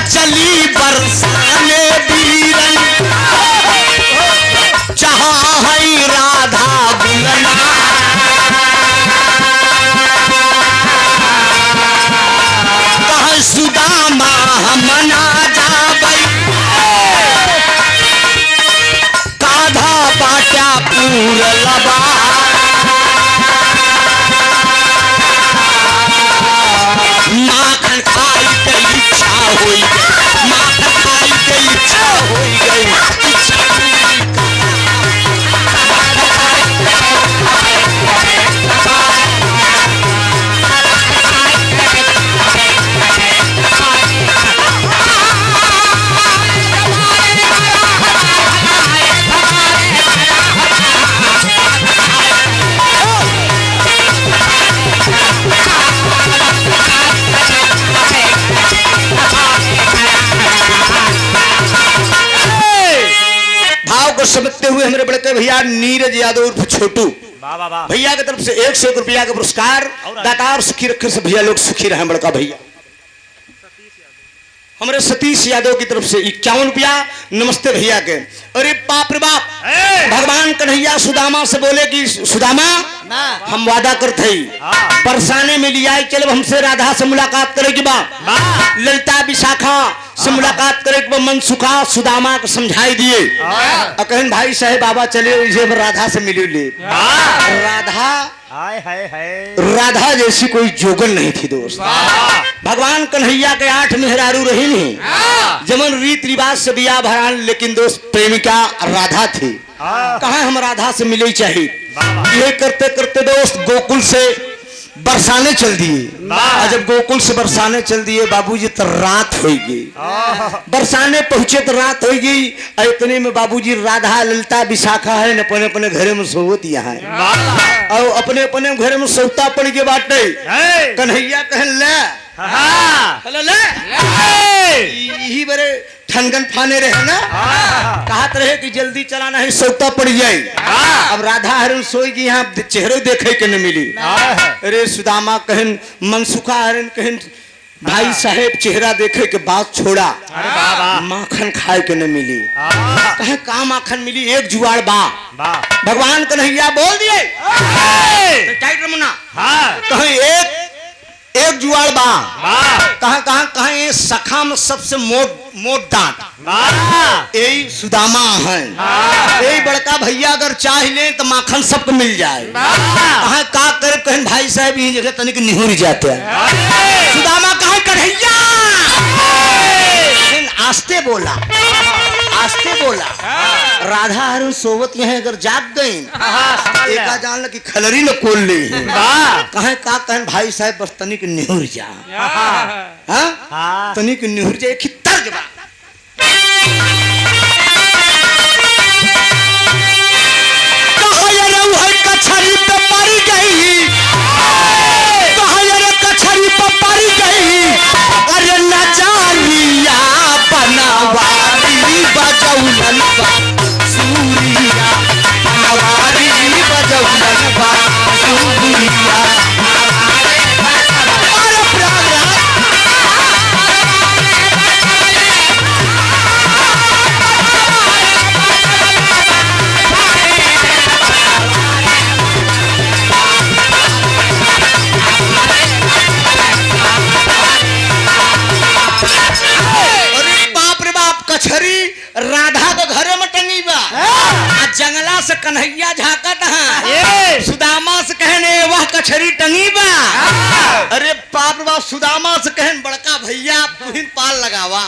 चली बरसाने बीरन, जहाँ है राधा बुलना, कहाँ सुदामा हमना जाबई, काधा बाटा पूर लबा, माखन खाई के इच्छा होई गई, माखन खाई के इच्छा होई गई, इच्छा को समझते हुए हमारे बड़े भैया नीरज यादव उर्फ छोटू भैया की तरफ से 101 रुपया का पुरस्कार, दाता और सुखी रखे से भैया लोग सुखी रहे। बड़का भैया हमारे सतीश यादव की तरफ से 51 रुपया। नमस्ते भैया के। अरे बाप रे बाप, भगवान कन्हैया सुदामा से बोले कि सुदामा हम वादा करते ही बरसाने में लिया चलो हमसे राधा से मुलाकात करेगी बा, ललिता विशाखा से मुलाकात करे के मनसुखा सुदामा को समझाई दिए। कहन भाई साहेब बाबा चले राधा से मिली ले। राधा जैसी कोई जोगन नहीं थी दोस्त। भगवान कन्हैया के 8 मेहरारू रही नहीं, जमन रीत रिवाज से बिया भरान, लेकिन दोस्त प्रेमिका राधा थी। कहा हम राधा से मिले चाहिए। ये करते करते दोस्त गोकुल से बरसाने चल दिए। जब गोकुल से बरसाने चल दिए बाबूजी तो रात हो गई। बरसाने पहुंचे तो रात हो गई। इतने में बाबूजी राधा ललिता विशाखा है न अपने अपने घरे में सोवत यहाँ है और अपने अपने घरे में सोता पड़ के बाटे। कन्हैया कहन ले यही बड़े ठनगन फाने रहे ना, कहत रहे कि जल्दी चलाना है सोता पड़ जाए। अब राधा हरण सोई की यहाँ चेहरे देखे के न मिली। अरे सुदामा कहन मनसुखा हरण कहन भाई साहेब चेहरा देखे के बाद छोड़ा, माखन खाए के न मिली। कहे का माखन मिली, एक जुआड़ बा। भगवान कन्हैया बोल दिए टाइट रमुना, कहे एक जुआड़ बा। कहा ये सखा में सबसे मोट दांत यही सुदामा है। यही बड़का भैया अगर चाह ले तो माखन सबको मिल जाए। कहा का करे, कहन भाई साहब यही जगह तनिक निहुर जाते हैं। सुदामा कहा कन्हैया, आस्ते बोला आस्ते बोला। राधा हरण सोवत यहाँ अगर जाग गई एका जान कि खलरी न खोल ले। कहे का कहन भाई साहब बस तनिक निहुर जा, तनिक निहुर जा। एक तर्ज बा कछरी पे पड़ गई, कछरी पे पड़ गई। अरे नचारिया बनवारी बजौलन बा सूरिया, बनवारी बजौलन बा सूरिया। अरे से कन्हैया झाकत है, सुदामा से कहने वह कछरी टंगी बा। अरे बाप रे बाप, सुदामा से कहन बड़का भैया तुहिन पाल लगावा।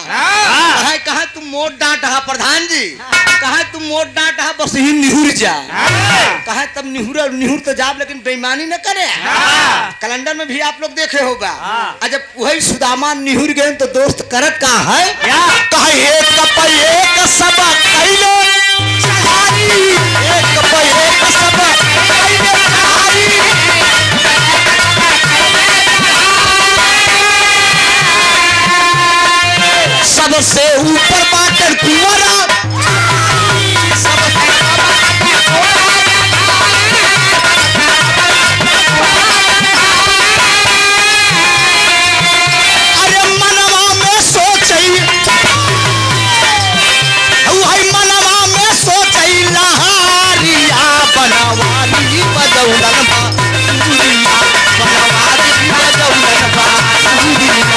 कहा तुम मोट डांट हा प्रधान जी, कहा तुम मोट डांट हा बस ही निहुर जा। कहा तब निहुर तो जाब लेकिन बेईमानी न करे। कैलेंडर में भी आप लोग देखे होगा। जब वही सुदामा निहुर गए तो दोस्त करत का है कहा एक कप एक सब कैले चढ़ाई, एक कप एक सब कैले चढ़ाई। सबसे ऊपर बाटर कुंवरा, अरे मनवा में सोचई, वही मनवा में सोचई लहारिया बनवाली बजौलन बा, सूरिया बनवाली बजौलन बा, सूरिया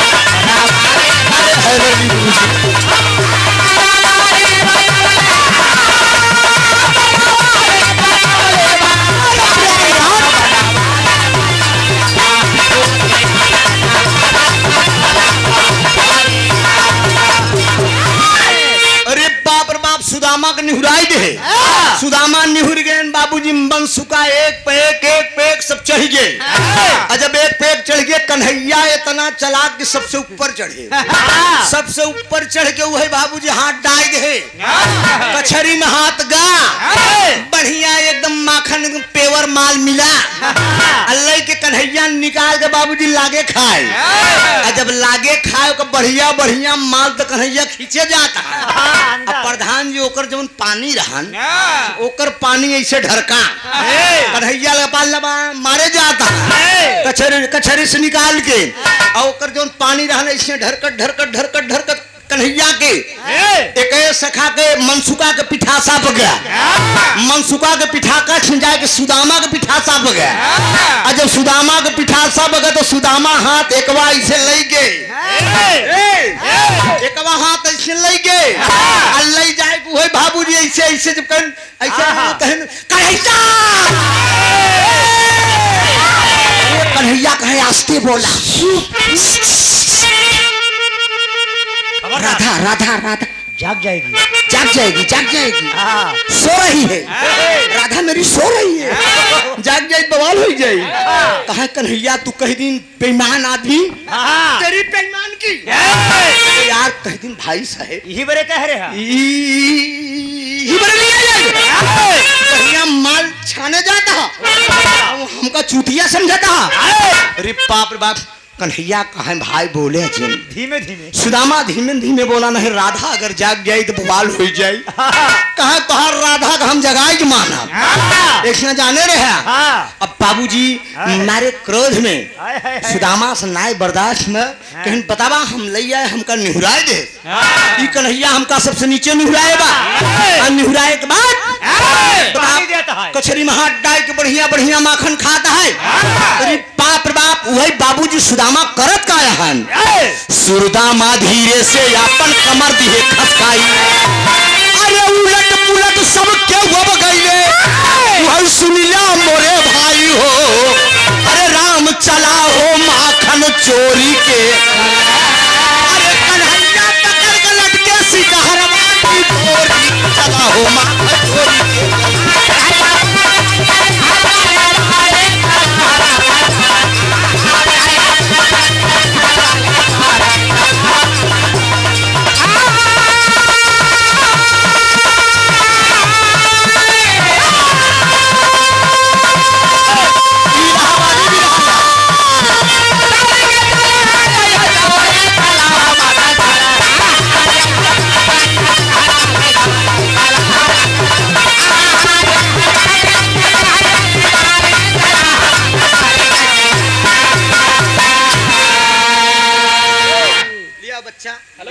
अरे बाप रे बाप, सुदामा के निहुराई दे। सुदामा निहुर गए बाबूजी, मनसुका एक पे एक सब चढ़ गए। जब एक पे एक चढ़ गए, कन्हैया इतना चलाक कि सबसे ऊपर चढ़े। सबसे ऊपर चढ़ के वही बाबूजी हाथ डाल दे, कछरी में हाथ गा, बढ़िया एकदम माखन एकदम पेवर माल मिला। अल्लाह के कन्हैया निकाल के बाबूजी लागे खाए। जब लागे खाए तो बढ़िया बढ़िया माल तो कन्हैया खींचे जाता है। प्रधान जी ओकर जवन पानी रहन, ओकर पानी ऐसे ढरका कन्हैया लबा मारे जाता है। कछरी से निकाल के और ओकर जवन पानी रहन ऐसे ढरकट ढरकट ढरकट ढरकट कन्हैया के एक सखा के मनसुका के पिठासा पर गया। मनसुका के पिठाका छिंजाए के सुदामा के पिठासा पर गया। और जब सुदामा के पिठासा पर गया तो सुदामा हाथ एकवा ऐसे ले गए, एकवा हाथ ऐसे ले गए और ले जाए वही बाबूजी ऐसे ऐसे जब कहन ऐसे कन्हैया कहे आस्ते बोला, राधा राधा राधा जाग जाएगी। जाग जाएगी, जाग जाएगी, सो रही है राधा मेरी, सो रही है, जाग जाए बवाल हो जाए। कहा कन्हैया तू कहीं दिन बेईमान आदमी, तेरी बेईमान की यार कहीं दिन भाई साहेब यही बड़े कह रहे हैं। कन्हैया माल छाने जाता हमका चूतिया समझाता। अरे बाप रे बाप, कन्हैया कहे भाई बोले धीमे धीमे। सुदामा धीमे धीमे बोला, नहीं राधा अगर जाग जाए तो बवाल हो जाए। कहा तोहार राधा का हम जगाई माना एक जाने रहे। अब बाबूजी मारे क्रोध में सुदामा से नाय बर्दाश्त में कहीं बतावा हम ले आए हमका निहुराए दे। ई कन्हैया हमका सबसे नीचे निहुराए बा। निहुराए के बाद कचरी में हाथ डाल के बढ़िया बढ़िया माखन खाता है। अरे बाप रे बाप, वही बाबूजी सुदामा करत का हन। सुदामा धीरे से अपन कमर दिए खसकाई, अरे उलट पुलट सब के वब गईले। वही सुनिया मोरे भाई हो, अरे राम चला हो माखन चोरी के। अरे कन्हैया पकड़ के लटके सिकहरवा की चोरी, चला हो माखन चोरी के।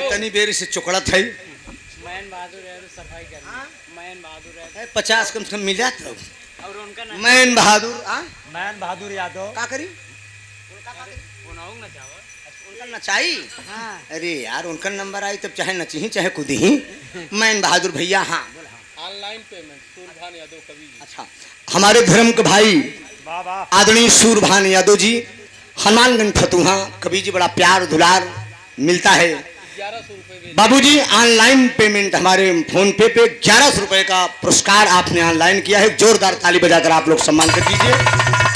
तनी बेर से चुकड़त है। मैन बहादुर है तो सफाई करना। मैन बहादुर है 50 कम से कम मिल जाता। और उनका नाम मैन बहादुर मैन बहादुर यादव का करी ना चाहो उनका नचाई। हाँ। अरे यार उनका नंबर आई तब चाहे नची ही चाहे खुद ही। मैन बहादुर भैया हाँ ऑनलाइन पेमेंट सूरभान यादव कवि जी। अच्छा, हमारे धर्म के भाई वाह वाह। आदरणीय सूरभान यादव जी हनुमानगंज फतुहा कभी जी बड़ा प्यार दुलार मिलता है। 1100 रुपए बाबूजी ऑनलाइन पेमेंट हमारे फोन पे 1100 रुपए का पुरस्कार आपने ऑनलाइन किया है। जोरदार ताली बजाकर आप लोग सम्मान कर दीजिए।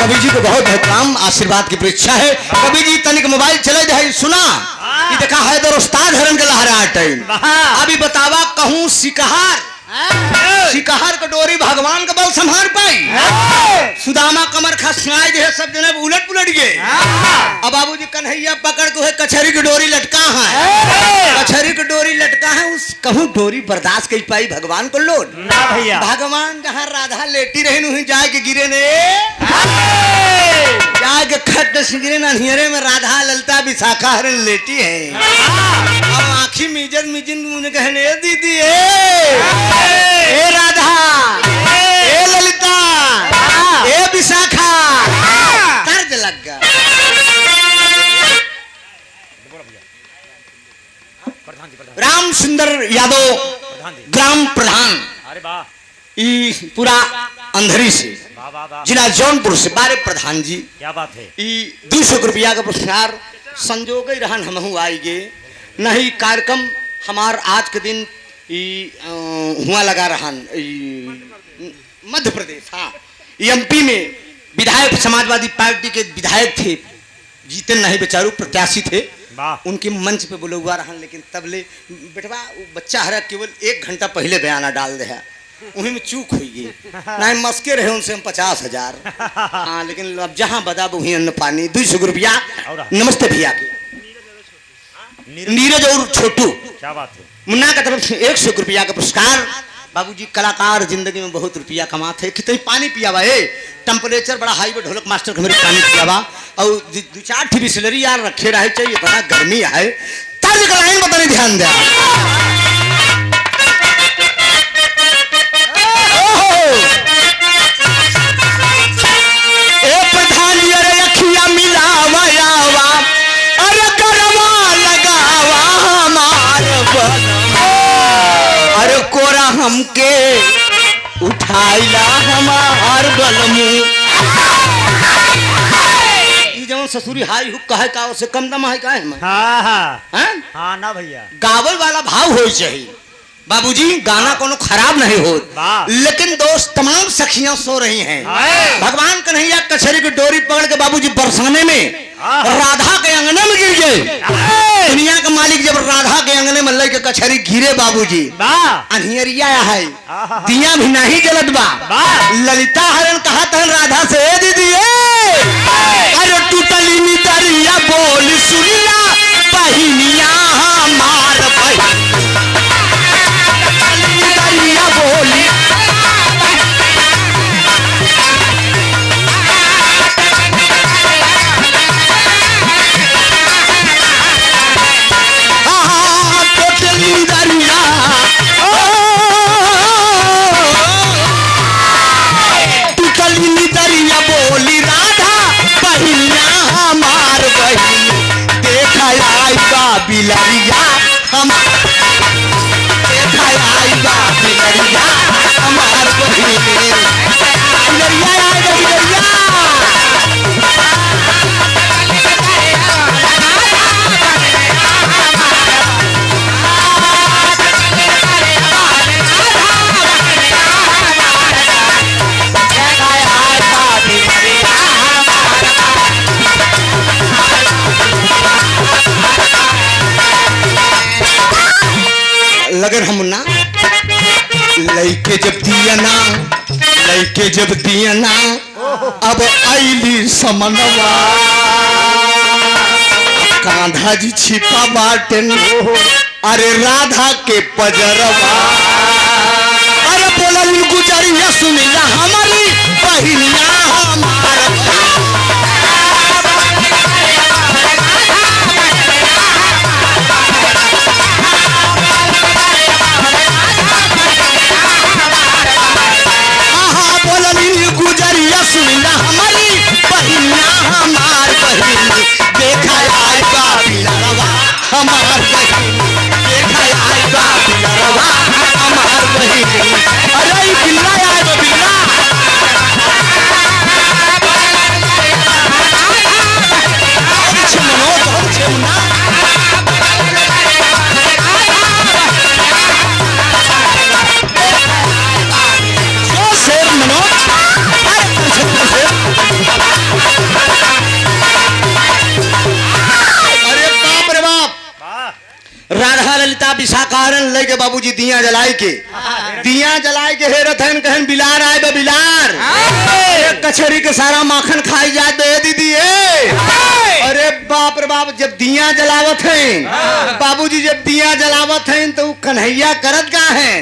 कवि जी को बहुत बहुत प्रणाम, आशीर्वाद की परीक्षा है। कवि जी तनिक मोबाइल चले जाए सुना ये देखा है तो उस्ताद हरन के लहरा टाइम। अभी बतावा कहूँ सिकहार सिकहार का डोरी भगवान का बल संभाल पाई। सुदामा कमर खसनाए जो है सब जने उलट पुलट गए। अब बाबूजी कन्हैया पकड़ के कचहरी की डोरी लटका है। कचहरी की डोरी लटका है उस कहूँ डोरी बर्दाश्त कर पाई भगवान को लोड ना भैया। भगवान जहाँ राधा लेटी रही नहीं जाए के गिरे ने जाए के खट गिरे ना हियरे में राधा ललता विशाखा हरण लेटी है। अब आखी मिजन मिजिन कहने दीदी ए राधा ए ललिता ए विशाखा तर्ज लग गया। प्रधान जी प्रधान। राम सुंदर यादव प्रधान जी। ग्राम प्रधान अरे वाह ई पूरा अंधरी से वाह वाह वाह। जिला जौनपुर से बारे प्रधान जी क्या बात है। ई 200 रुपया का पुरस्कार संजोग ही रहन हमहू आएगे नहीं कार्यक्रम हमार आज के दिन हुआ लगा रहन मध्य प्रदेश। हाँ एमपी में विधायक समाजवादी पार्टी के विधायक थे, जीते नहीं बेचारू प्रत्याशी थे। वाह। उनके मंच पे बोले हुआ रहन लेकिन तबले बेटवा वो बच्चा हरा केवल 1 घंटा पहले बयाना डाल दे है उन्हीं में चूक हुई गई नहीं मस्के रहे उनसे हम 50,000। हाँ लेकिन अब जहाँ बदा वही अन्न पानी 200 रुपया। नमस्ते भैया के नीरज और छोटू क्या बात है। मुन्ना का तरफ से 100 रुपया का पुरस्कार। बाबूजी कलाकार जिंदगी में बहुत रुपया कमाते हैं। कितनी पानी पिया हुआ है टेम्परेचर बड़ा हाई पे ढोलक मास्टर को मेरे पानी पिया हुआ और 2-4 ठी बिस्लरी यार रखे रहे चाहिए इतना गर्मी है। तर्ज का लाइन बताने ध्यान दे। ए प्रधान अरे अखिया मिलावा यावा अरे करवा लगावा हमार बल अरे कोरा हमके उठाइला हमार बलमू। ई जवन ससुरी हाई हुक कहे का से कम दम है काहे में। हाँ हाँ हैं हाँ ना भैया। गावल वाला भाव हो चाहिए। बाबूजी गाना कोनो खराब नहीं हो लेकिन दोस्त तमाम सखियां सो रही हैं। भगवान कन्हैया कचहरी की डोरी पकड़ के बाबूजी बरसाने में राधा के अंगने में गिर गए। दुनिया का मालिक जब राधा के अंगने में लेके कचहरी गिरे बाबूजी अनियरिया है दिया भी नहीं जलत बा। ललिता हरण कहा था राधा से दीदी अरे टूटली निदरिया बोल सुनिया बहिनिया हमार बोली दरिया बोली राधा बहिनिया हमार बहिनी देखा आई बा बिलरिया हम देखा आई बा बिलरिया हमार बहिनी बिलरिया आई बा बिलरिया। लगन हम ना लइके जब दिया ना अब आईली समनवा कांधा जी छिपा बाटन अरे राधा के पजरवा अरे बोला गुजरिया सुनिला हमारी बहिनिया हमार गुजरिया सुनिला हमारी बहिनिया हमार बहिनी देखा आई बा बिलरवा हमार बहिनी देखा आई बा बिलरवा हमार बहिनी। विशाखा हरण लेके बाबूजी दिया जलाई के हेरत हन कहन बिलार आए बे बिलार एक कचहरी के सारा माखन खाई जाए बे दीदी अरे बाप रे बाप जब दिया जलावत हैं बाबूजी जब दिया जलावत हैं तो कन्हैया करत का है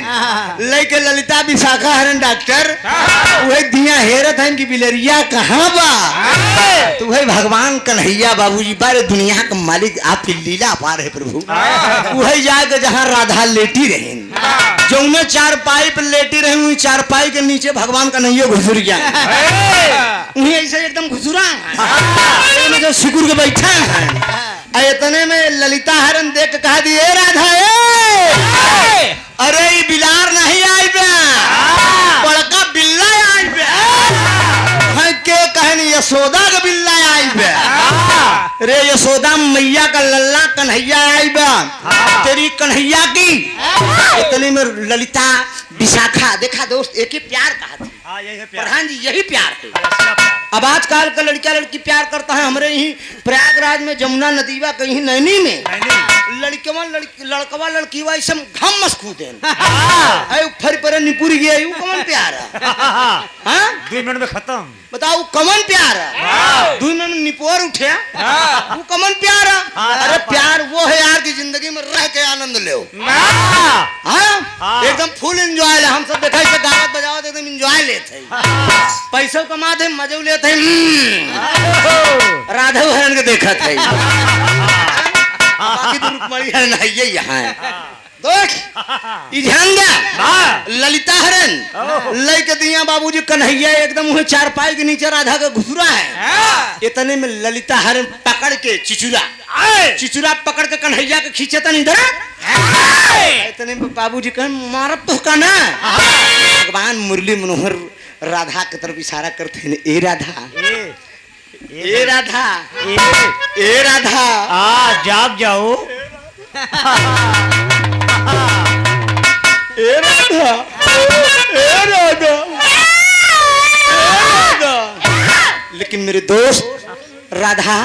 लेके ललिता विशाखा हरण डॉक्टर वही दिया हेरत हैं कि बिलरिया कहाँ बा तो वही भगवान कन्हैया बाबूजी बारे दुनिया का मालिक आपकी लीला अपार है प्रभु वही जाके जहाँ राधा लेटी रहे जो में चार पाई पर लेटी रहे हुई चार पाई के नीचे भगवान कन्हैया घुसुर गया उन्हें ऐसे एकदम घुसुरा है जो सिकुर के बैठा है इतने में ललिता हरण देख के कहा दिए राधा अरे ये बिलार नहीं आई बे बड़का बिल्ला आई बे के कहन यशोदा का बिल्ला आई बे रे यशोदा मैया का लल्ला कन्हैया आई बे तेरी कन्हैया की इतने में ललिता विशाखा देखा दोस्त एक ही प्यार कहा था यही है प्यार। प्रधान जी यही प्यार है अब आजकल का लड़का लड़की प्यार करता है हमारे यही प्रयागराज में जमुना नदीवा कहीं नैनी में लड़कवा लड़कीवा ऐसे घम मस्कूद है फर पर निपुर गया यू कमन प्यार है हां 2 मिनट में खत्म बताओ कमन प्यार है 2 मिनट में निपोर उठे वो कमन प्यार है अरे प्यार वो है यार की जिंदगी में रह के आनंद ले एकदम फुल एंजॉय हम सब देखा से गावत बजावत एकदम एंजॉय लेते पैसा कमाते मजे लेते राधा हरण के देखत है बाकी तो रुक्मणी हरण है ये यहाँ है दोस्त ई ध्यान दे ललिता हरण लेके दिया बाबूजी कन्हैया एकदम वही चारपाई के नीचे राधा का घुसरा है इतने में ललिता हरण पकड़ के चिचुरा पकड़ के कन्हैया के खींचे तो नहीं इधर इतने में बाबूजी कहे मारब तो का ना भगवान मुरली मनोहर राधा की तरफ इशारा करते हैं ए राधा ए राधा ए राधा जाग जाओ ए राधा ए राधा लेकिन मेरे दोस्त राधा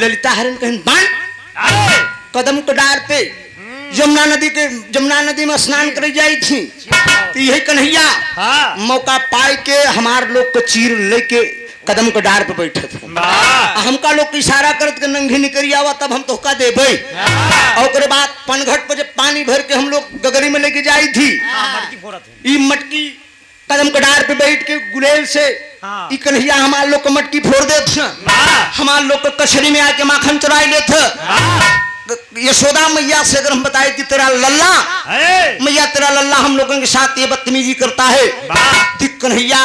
ललिता हरण कहीं बाण कदम कडार पे यमुना नदी में स्नान कर जाई थी तो यही कन्हैया मौका पाए के हमार लोग को चीर लेके कदम के डार पे बैठे थे हमका लोग को इशारा करत के नंगी निकरी आवा तब हम तोहका देबे और ओकरे बाद पनघट पे जब पानी भर के हम लोग गगरी में लेके जाई थी ई मटकी कदम के डार पे बैठ के गुलेल से ई कन्हैया हमार लोग को मटकी फोड़ देत हमार लोग को कचहरी में आके माखन चुराई लेत यशोदा मैया से अगर हम बताए कि तेरा लल्ला मैया तेरा लल्ला हम लोगों के साथ ये बदतमीजी करता है कन्हैया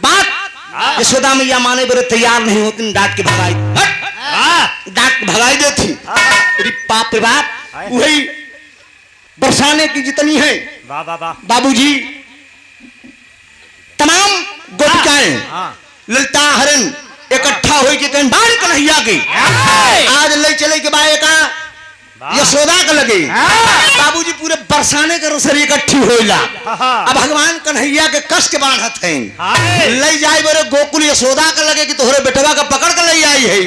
बात यशोदा मैया माने बड़े तैयार नहीं होती डांट के भगाई देती बाप रे बाप वही बरसाने की जितनी है बाबूजी तमाम गोपिकाएं ललिता हरण इकट्ठा हुई कि बाण कन्हैया की आज ले चले के बाए का यशोदा का लगे बाबूजी पूरे बरसाने के रसर इकट्ठी होइला अब भगवान कन्हैया के कष्ट के बांधत हैं ले जाए बरे गोकुल यशोदा का लगे कि तोहरे बेटवा का पकड़ के ले आई है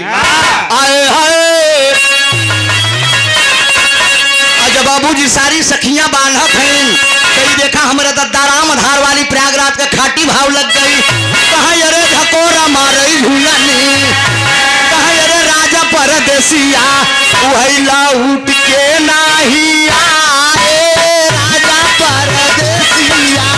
आए हाय आज बाबूजी सारी सखियां बांधत हैं कई देखा हमारे दद्दाराम आधार वाली प्रयागराज का खाटी भाव लग गई कहा अरे धकोरा मारे झूलनी कहा अरे राजा परदेसिया वही लौट के नहीं आए राजा परदेसिया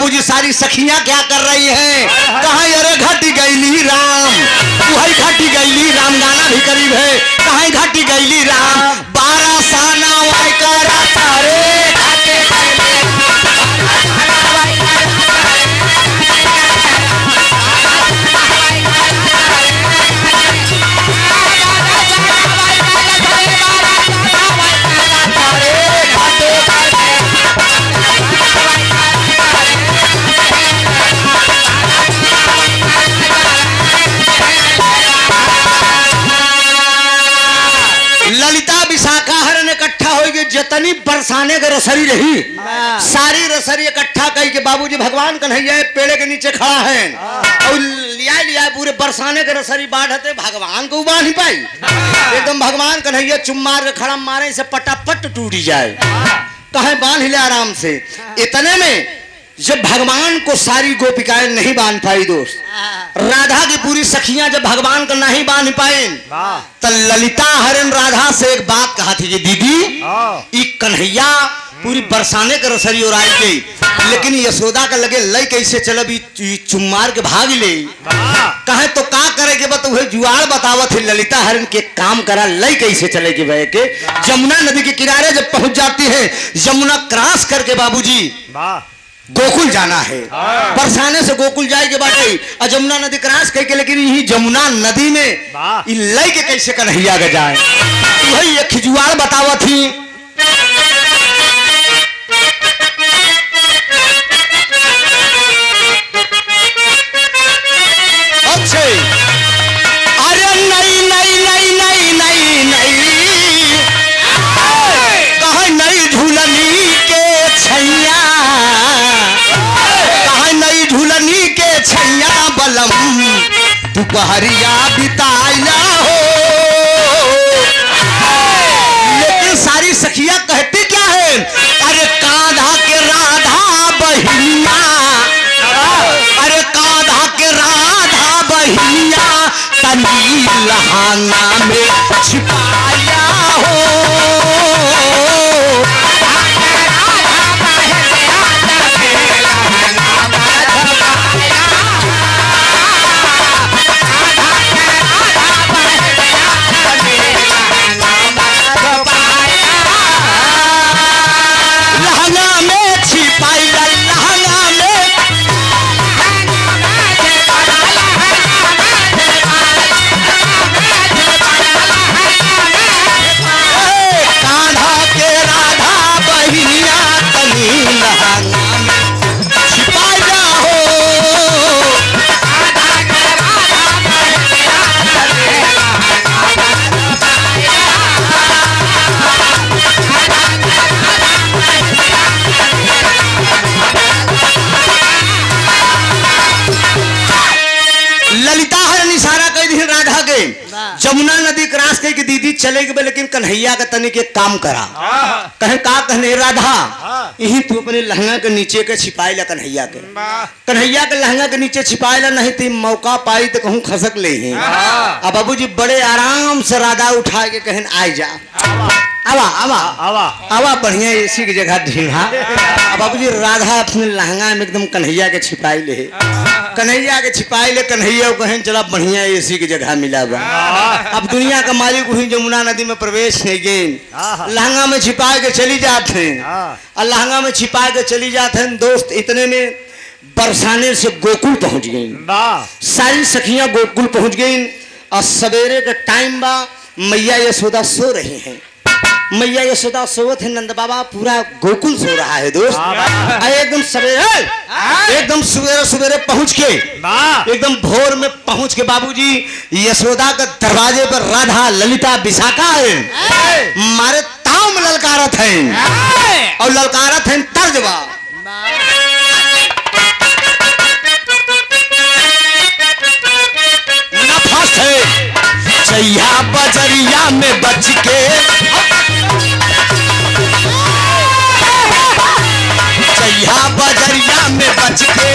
बाबूजी सारी सखियां क्या कर रही हैं? कहाँ अरे घाटी गईली राम, वही घाटी गईली राम, गाना भी करीब है। कहाँ घाटी गईली राम, 12 साना वाई करा तारे घाटे ललिता विशाखा हरन इकट्ठा हो गए, जितनी बरसाने के रसरी रही सारी रसरी इकट्ठा कही के बाबूजी भगवान कन्हैया पेड़े के नीचे खड़ा है और लिया पूरे बरसाने के रसरी बाढ़ते भगवान को उबार नहीं पाई। एकदम भगवान कन्हैया चुम्मार के खड़ा मारे से पटापट टूट जाए, कहे बांध ले आराम से। इतने में जब भगवान को सारी गोपिकाएं नहीं बांध पाई दोस्त, राधा की पूरी सखियां जब भगवान को नहीं बांध पाई तो ललिता हरण राधा से एक बात कहा थी कि दीदी ई कन्हैया पूरी बरसाने के रसरी और आई गई, लेकिन यशोदा का लगे लई कैसे चलब चुम्मार के भाग ले। कहे तो का करे के बत वही जुआर बतावत है ललिता हरण के काम करा लई कैसे चले के भय के। जमुना नदी के किनारे जब पहुंच जाती है, यमुना क्रॉस करके बाबूजी गोकुल जाना है। बरसाने से गोकुल जाएगी बाटे और जमुना नदी क्रॉस करके, लेकिन यही जमुना नदी में लई के कैसे कन्हैया के जाए वही एक खिजुआर बतावा थी। अच्छे अरे नहीं नहीं नहीं नहीं नहीं नहीं कहा नहीं झूलनी के छैया, नई झूलनी के छैया बलम दोपहरिया बिताया हो। लेकिन सारी सखियां कहती क्या है? अरे कान्हा के राधा बहिनिया, अरे कान्हा के राधा बहिनिया तनी लहाना में छिपाया हो। जमुना नदी क्रॉस करके दीदी चले गए, लेकिन कन्हैया का तनिक एक काम करा। कहे का कहने राधा यही तू अपने लहंगा के नीचे के छिपाई ला कन्हैया के, कन्हैया के लहंगा के नीचे छिपाई ला, नहीं तो मौका पाई तो कहूँ खसक ले ही। अब बाबूजी बड़े आराम से राधा उठा के कहन आ जा, आवा आवा आवा आवा बढ़िया एसी की जगह ढीढ़ा। बाबूजी राधा अपने लहंगा में एकदम कन्हैया के छिपाई ले, कन्हैया के छिपाई ले, कन्हैया कहन चला बढ़िया एसी की जगह मिला बा। अब दुनिया का मालिक वही जमुना नदी में प्रवेश नहीं गए, लहंगा में छिपा के चली जाते हैं और लहंगा में छिपा के चली जाते हैं दोस्त। इतने में बरसाने से गोकुल पहुंच गई, सारी सखियां गोकुल पहुंच गई और सवेरे का टाइम बा। मैया यशोदा सो रही हैं, मैया यशोदा सोवत है, नंद बाबा पूरा गोकुल सो रहा है दोस्त। एकदम सवेरे एकदम सवेरे सवेरे पहुंच के एकदम भोर में पहुंच के बाबूजी यशोदा के दरवाजे पर राधा ललिता विशाखा है मारे ताव में ललकारत है और ललकारत है तर्जबा। फर्स्ट है चैया बजरिया में बच के, चैया बजरिया में बच के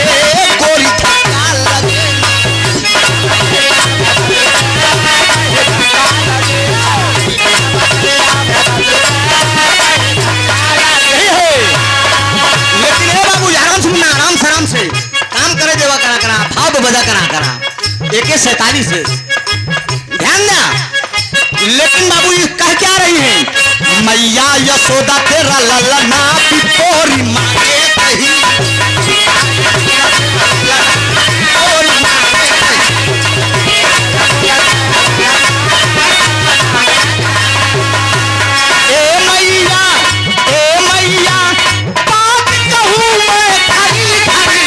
गोरी धक्का लगे, लेकिन बाबू आराम से AK-47 से ध्यान ना। लेकिन बाबू ये कह क्या रही हैं? मैया यशोदा तेरा ललना पिपोरी मांगे कही, पिपोरी मांगे कही। ए मैया बात कहूँ मैं खरी खरी,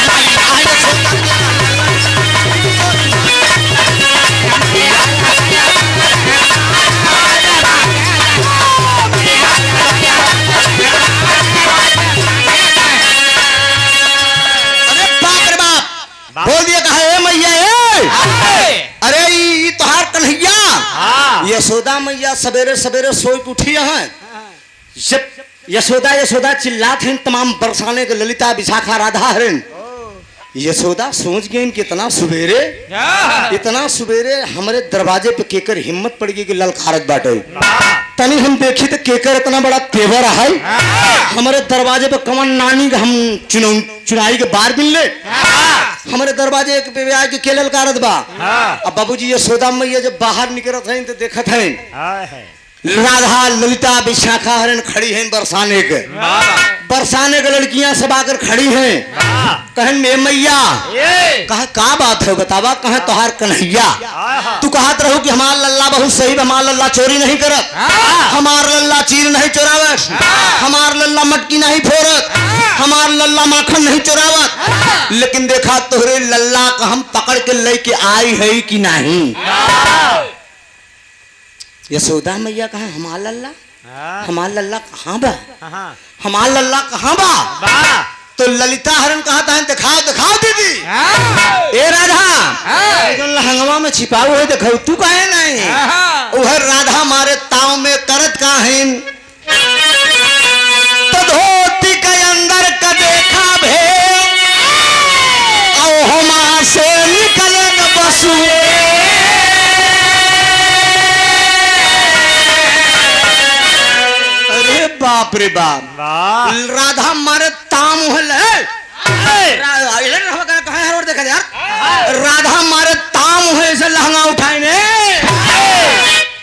मैया यशोदा अरे बाप रे बाप बोल दिया कहा ए मैया ए। अरे ये तोहार कन्हैया यशोदा मैया सवेरे सवेरे सोई के उठी हैं। जब यशोदा यशोदा चिल्लात हैं तमाम बरसाने के ललिता विशाखा राधा हरण। यशोदा सोच गई कि इतना सवेरे हमारे दरवाजे पे केकर हिम्मत पड़ गई कि ललकारत बाटे। तनी हम देखी तो केकर इतना बड़ा तेवर है हमारे दरवाजे पे कमन नानी का हम चुनाई के बार मिल ले हमारे दरवाजे पे आके के ललकारत बा। अब बाबूजी यशोदा मैया जब बाहर निकलत हैं तो देखत हैं राधा ललिता विशाखा हरण खड़ी हैं बरसाने के लड़कियां सब आकर खड़ी हैं। कहन में मैया कहा का बात है बतावा, कहा तोहार कन्हैया तू कहत रहो कि हमार लल्ला बहुत सही, हमार लल्ला चोरी नहीं करत, हमार लल्ला चीर नहीं चोरावत, हमार लल्ला मटकी नहीं फोड़त, हमार लल्ला माखन नहीं चोरावत। लेकिन देखा तोहरे लल्ला का हम पकड़ के लेके आई है कि नहीं। यशोदा मैया कहा हमार लल्ला कहाँ बा, हमार लल्ला कहाँ बा। तो ललिता हरण कहता है दिखाओ दीदी। ए राधा लहंगवा में छिपा हुए देखो, तू कहे नहीं वह राधा मारे ताव में करत का है। तो धोती के अंदर का देखा भेद और हमा से निकले बसु। बाप रे बाप राधा मारे ताम देखा यार राधा मारे ताम है से लहंगा उठाए ने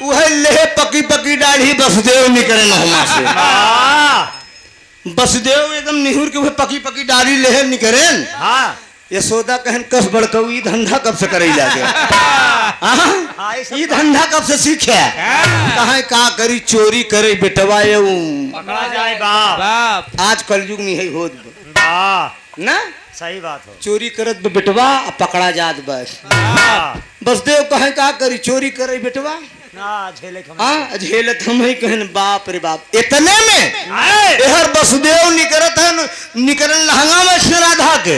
वह ले पकी पकी दाढ़ी बसदेव निकले नहमा से। बसदेव एकदम निहुर के वह पकी पकी दाढ़ी ले निकले। यशोदा कहन कस बड़कऊ ई धंधा कब से करे लागे, ई धंधा कब से सीखे। कहा का करी चोरी करे बेटवा पकड़ा जाए बाप। आज कलयुग नहीं है होत ना, सही बात हो। चोरी करत बेटवा पकड़ा जात बस। बसदेव कहे का करी चोरी करे बेटवा झेलत हम ही कहन बाप रे बाप। इतने में एहर वसुदेव निकरन लहंगा में से राधा के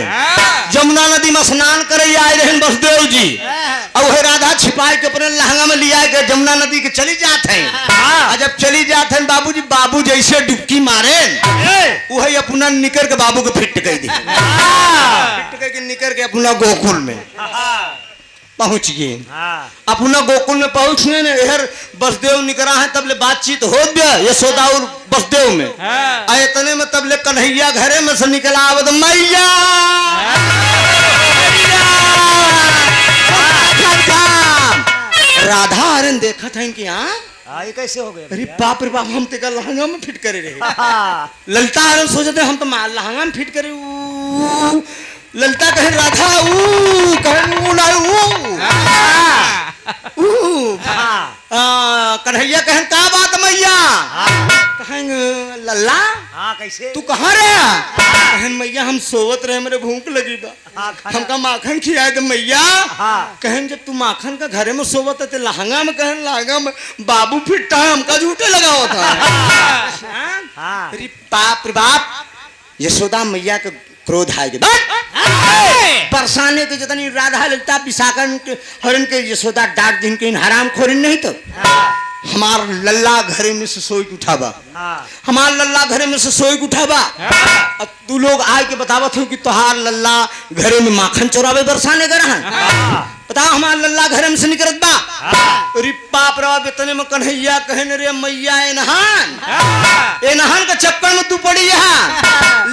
जमुना नदी में स्नान करे आए रहे वसुदेव जी। अब वह राधा छिपाए के अपने लहंगा में लिया के जमुना नदी के चली जाते हैं। जब चली जाते हैं बाबूजी बाबू जैसे डुबकी मारे वही अपना निकर के बाबू को फिट कर दी, फिट करके निकर के अपना गोकुल में पहुंच गए। अपना गोकुल में पहुंच गए ना एहर बसदेव निकरा है तब ले बातचीत हो गया यशोदा और बसदेव में। इतने में तब ले कन्हैया घरे में से निकला आवत मैया राधा हरण देखा था कि ये कैसे हो गए। अरे बाप रे बाप हम तो लहंगा में फिट करे रहे। ललिता हरण सोचते हम तो लहंगा में फिट करे। ललिता कहे राधा कन्हैया कहन का बात मैया कहेंगे लल्ला कैसे तू कहाँ रहा। कहन मैया हम सोवत रहे मेरे भूख लगी बा हमका माखन खिलाए दे मैया। कहन जब तू माखन का घरे में सोवत है लहंगा में कहन लहंगा में बाबू फिटता है हमका झूठे लगा हुआ था। अरे बाप रे बाप यशोदा मैया के क्रोध आ गया। बरसाने के जितनी राधा ललिता विशाखन के हरण के यशोदा डाक दिन के हराम खोरी नहीं तो हमार लल्ला घरे में से सोई उठाबा, हमार लल्ला घरे में से सोई उठाबा। अब तू लोग आए के बतावत हो कि तोहार लल्ला घरे में माखन चोरावे बरसाने कर बता हमार लल्ला घर से निकलत बा हाँ। अरे बाप रे बाप इतने में कन्हैया कहने रे मैया ए नहान का चक्कर में तू पड़ी यहाँ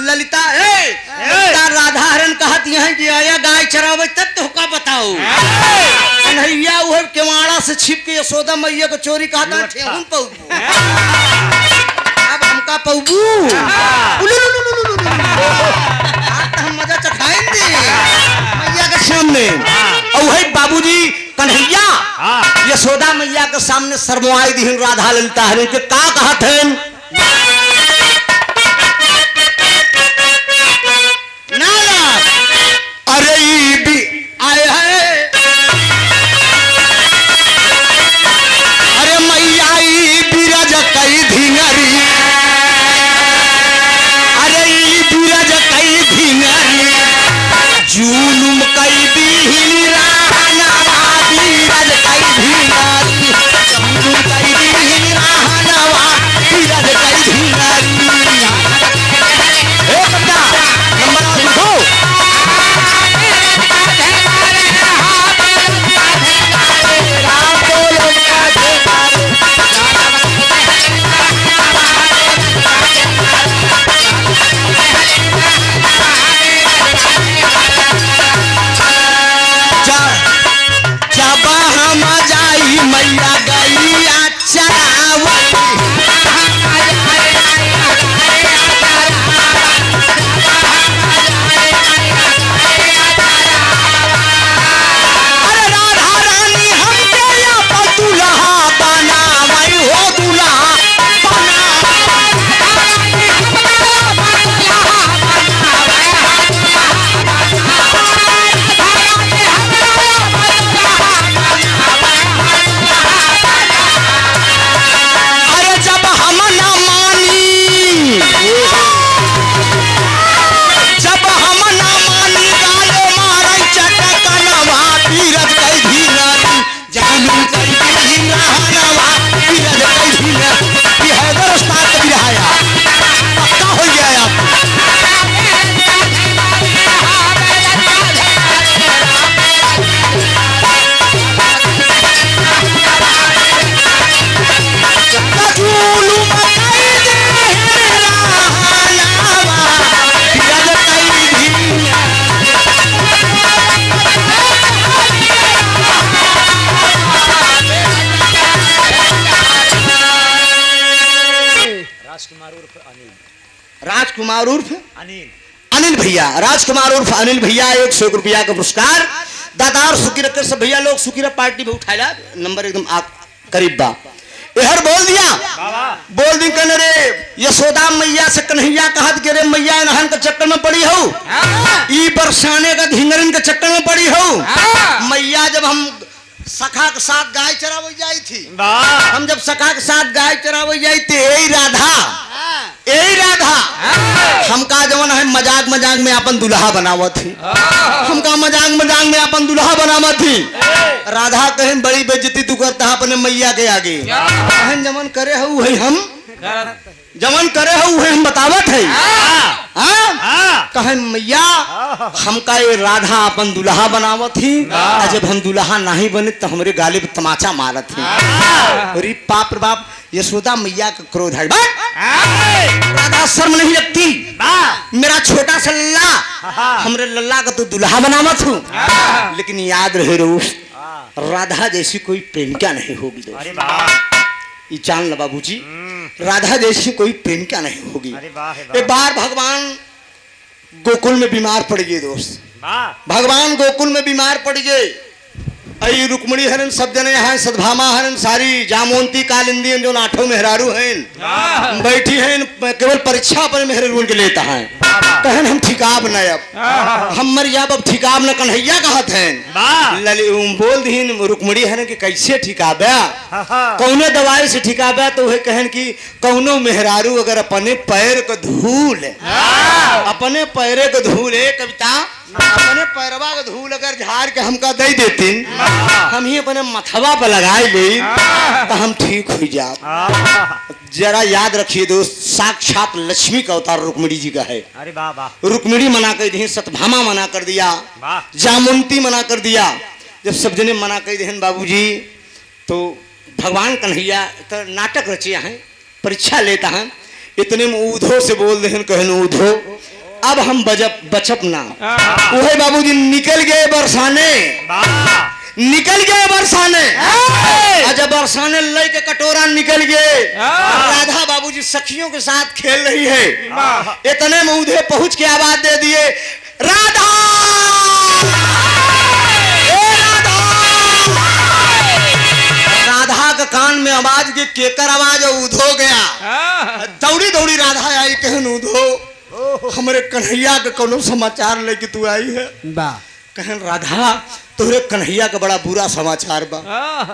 ललिता ललिता राधा हरण कहत यहाँ कि आया गाय चरावे तब तो का बताओ कन्हैया वो केवाड़ा से छिप के यशोदा मैया को चोरी कहता ठेहुन पौबू अब हमका पौबू हम मजा चखाएंगे मैया के सामने और वही बाबूजी कन्हैया यशोदा मैया के सामने शर्माई दी राधा ललिता हरण के का कहत हैं अरे आए है अरे मैया बिरज कई धिंगरी अरे बिरज कई धिंगरी जुलुम कई दीहिन रहनवा बिरज कई धिंगरी जुलुम कई दीहिन रहनवा बिरज कई धिंगरी हे कन्या नंबर लिखो मैया गैया चरावली अरे राधा रानी हमके अपन दुल्हा बनावई हो दुल्हा राजकुमार उर्फ अनिल भैया राजकुमार उर्फ अनिल भैया 100 रुपया का पुरस्कार दादार सुखी रखकर सब भैया लोग सुखी पार्टी में उठाया नंबर एकदम करीब बा हर बोल दी कहने रे यशोदा मैया से कन्हैया कहत के रे मैया नहन के चक्कर में पड़ी हो ई बरसाने का धिंगरन के चक्कर में पड़ी हो मैया जब हम सखा के साथ गाय चरावे जाई थी हम जब सखा के साथ गाय चरावे जाई थी यही राधा हमका जवन है मजाक मजाक में अपन दुल्हा बनावत थी हमका मजाक मजाक में अपन दुल्हा बनावत थी राधा कहें बड़ी बेइज्जती तू करता अपने मैया के आगे कहें जमन करे हूँ है हम जमन करे हूँ है हम बतावत है कहें मैया हमका ये राधा अपन दुल्हा बनावत थी जब हम दुल्हा नहीं बने तो हमरे गाले पे तमाचा मारत थी अरे बाप रे बाप यशोदा मैया का क्रोध है राधा शर्म नहीं लगती मेरा छोटा सा लल्ला हमरे लल्ला का तो दुल्हा बनावत हूँ लेकिन याद रहे रोज राधा जैसी कोई प्रेमिका नहीं होगी दोस्त ये जान लो बाबूजी राधा जैसी कोई प्रेमिका नहीं होगी एक बार भगवान गोकुल में बीमार पड़ गए दोस्त भगवान गोकुल में बीमार पड़ गए आई रुक्मणी हरन सब जने हैं सदभामा हरन सारी जामोंती कालिंदी जो आठों मेहरारू हैं बैठी हैं केवल परीक्षा पर मेहरारू के लेता है कहन हम ठिकाब न अब हम मर जाब अब ठिकाब न कन्हैया कहत हैं बोल दीन रुक्मणी हरन के कैसे ठिकाबे कौने दवाई से ठिकाबे तो वह कहन कि कौनो मेहरारू अगर अपने पैर को धूल अपने पैरे को धूल है कविता अपने पैरवा का धूल अगर झाड़ के हमका दे देती हम ही अपने मथवा पर लगाए ले तो हम ठीक हो जाओ जरा याद रखिए दोस्त साक्षात लक्ष्मी का अवतार रुक्मिणी जी का है अरे वाह वाह रुक्मिणी मना कर दी सतभामा मना कर दिया जामुंती मना कर दिया जब सब जने मना कर देहन बाबूजी तो भगवान कन्हैया तो नाटक रचिया हैं, परीक्षा लेता हैं, इतने में ऊधो से बोल देहन, कहन ऊधो अब हम बचप ना। वही बाबूजी निकल गए बरसाने, निकल गए बरसाने। जब बरसाने लय के कटोरा निकल गए, राधा बाबूजी सखियों के साथ खेल रही है। इतने में ऊधे पहुंच के आवाज दे दिए, राधा राधा के कान में आवाज के केकर आवाज उधो गया। दौड़ी दौड़ी राधा आई, कहन उधो हमरे कन्हैया के कोनो समाचार लेके तू आई है। कहन राधा तोरे कन्हैया का बड़ा बुरा समाचार बा।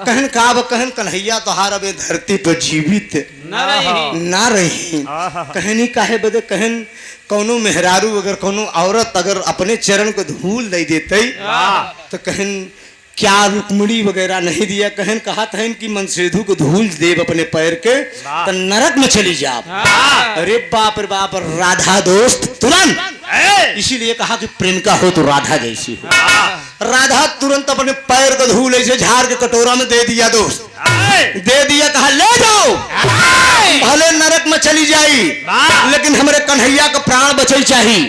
कहन का बा? कहन कन्हैया तोहार अब धरती पर जीवित ना रही। कहनी काहे बदे? कहन कोनो मेहरारू अगर कोनो औरत अगर अपने चरण को धूल दे देते तो कहन क्या रुक्मिणी वगैरह नहीं दिया। कहन कहा था कि मनसेधु को धूल देव अपने पैर के तो नरक में चली जा। अरे बाप रे बाप, राधा दोस्त तुरंत, इसीलिए कहा कि प्रेम का हो तो राधा जैसी हो। राधा तुरंत अपने पैर को धूल ऐसे झाड़ के कटोरा में दे दिया दोस्त, दे दिया, कहा ले जाओ, भले नरक में चली जाई लेकिन हमारे कन्हैया का प्राण बचे चाहिए।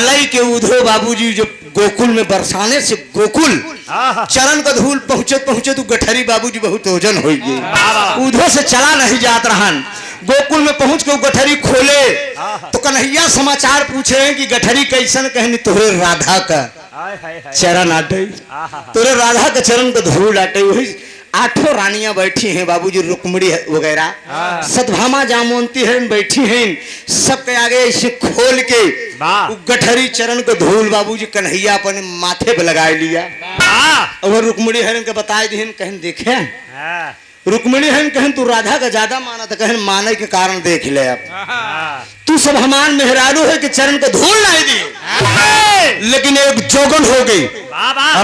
लई के उधो बाबूजी जो गोकुल में बरसाने से गोकुल चरण का धूल पहुंचे पहुंचे तो गठरी बाबूजी बहुत ओजन हो गई, उधो से चला नहीं जात रहन। गोकुल में पहुंच के गठरी खोले तो कन्हैया समाचार पूछे कि गठरी कैसन? कहनी तोरे राधा का चरण आटे, तोरे राधा का चरण का धूल आटे। वही 8 रानियां बैठी हैं बाबूजी, रुक्मिणी वगैरह, सतभामा जामवंती है बैठी हैं, सबके आगे ऐसे खोल के गठरी चरण को धूल बाबूजी कन्हैया अपने माथे पे लगा लिया। और रुक्मिणी हरण के बताए दिन, कहन देखे रुक्मिणी हरण, कहन तू राधा का ज्यादा माना था। कहन माने के कारण देख ले, अब तू सब हमान मेहरारू है कि चरण को धूल नहीं दी, लेकिन एक जोगन हो गई,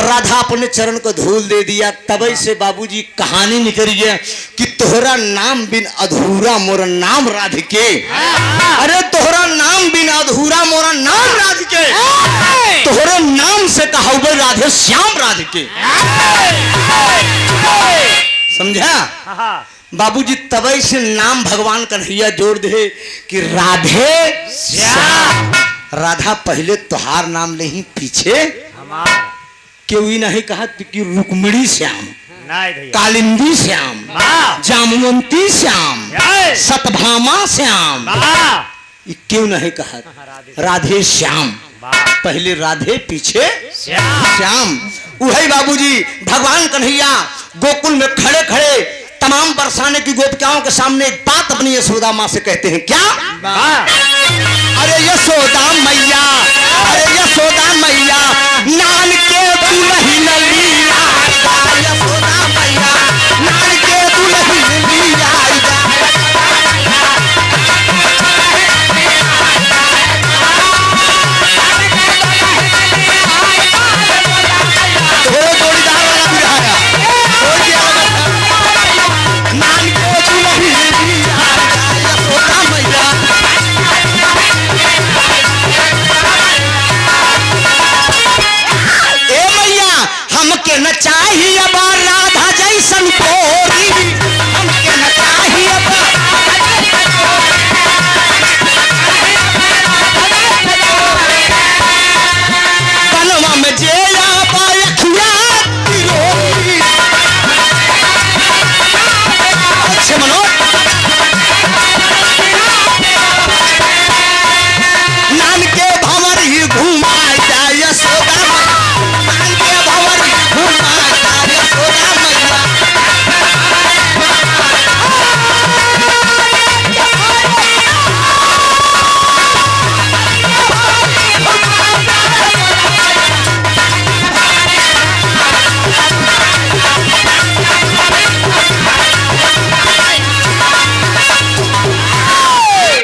राधा अपने चरण को धूल दे दिया। तभी से बाबूजी कहानी निकल गया कि तोहरा नाम बिन अधूरा मोरा नाम राधिके। अरे तोहरा नाम बिन अधूरा मोरा नाम राधिके, तोहरे नाम से कहावे राधे श्याम राधिके। समझा बाबूजी? तभी से नाम भगवान कन्हैया जोड़ दे कि राधे श्याम। राधा पहले तुहार नाम नहीं, पीछे क्यों ही नहीं कहा कि रुक्मिणी श्याम, कालिंदी श्याम, जामवंती श्याम, सतभामा श्याम, ये क्यों नहीं कहा? राधे श्याम, पहले राधे पीछे श्याम। वही बाबूजी भगवान कन्हैया गोकुल में खड़े खड़े तमाम बरसाने की गोपिकाओं के सामने एक बात अपनी यशोदा माँ से कहते हैं। क्या? अरे यशोदा मैया, अरे यशोदा मैया, नान के दुल्हन लीला, यशोदा मैया, नान के दुल्हन लीला। न चाहिए राधा जैसन कोरी, हमके न चाहिए बनवा में जेया बायखिया तिरोरी। अच्छे मनो नान के भंवर ही घुमा जाए यशोदा, नान के भंवर ही घुमा जाए यशोदा मैया।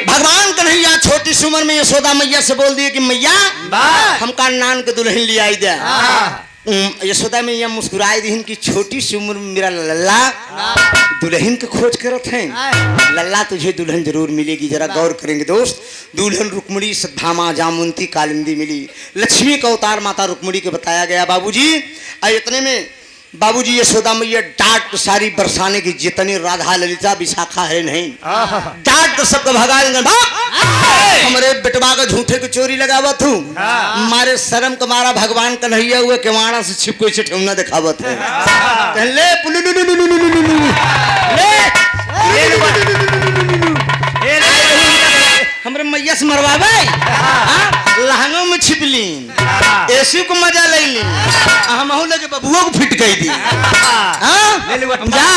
भगवान कन्हैया छोटी सी उम्र में यशोदा मैया से बोल दिए कि मैया हमका नान के दुल्हन ले आई दे। यशोदा मैया मुस्कुराई दी कि छोटी सी उम्र में मेरा लल्ला दुल्हन के खोज करत हैं। लल्ला तुझे दुल्हन जरूर मिलेगी, जरा गौर करेंगे दोस्त। दुल्हन रुक्मिणी, सतभामा, जामवंती, कालिंदी मिली। लक्ष्मी का अवतार माता रुक्मिणी के बताया गया बाबूजी। और इतने में बाबूजी यशोदा मैया डांट तो सारी बरसाने की जितनी राधा ललिता विशाखा है नहीं डांट तो सबको भगा देंगे हमारे बेटवा का झूठे को चोरी लगावत हूँ मारे शर्म का मारा भगवान कन्हैया हुए केवाड़ा से छिपको से ठेवना दिखावत है ले हमरे मैया से मरवावे लहंगों में छिपलीन ऐसी को मजा ले ली हम लगे बबुआ को फिट कही दी जा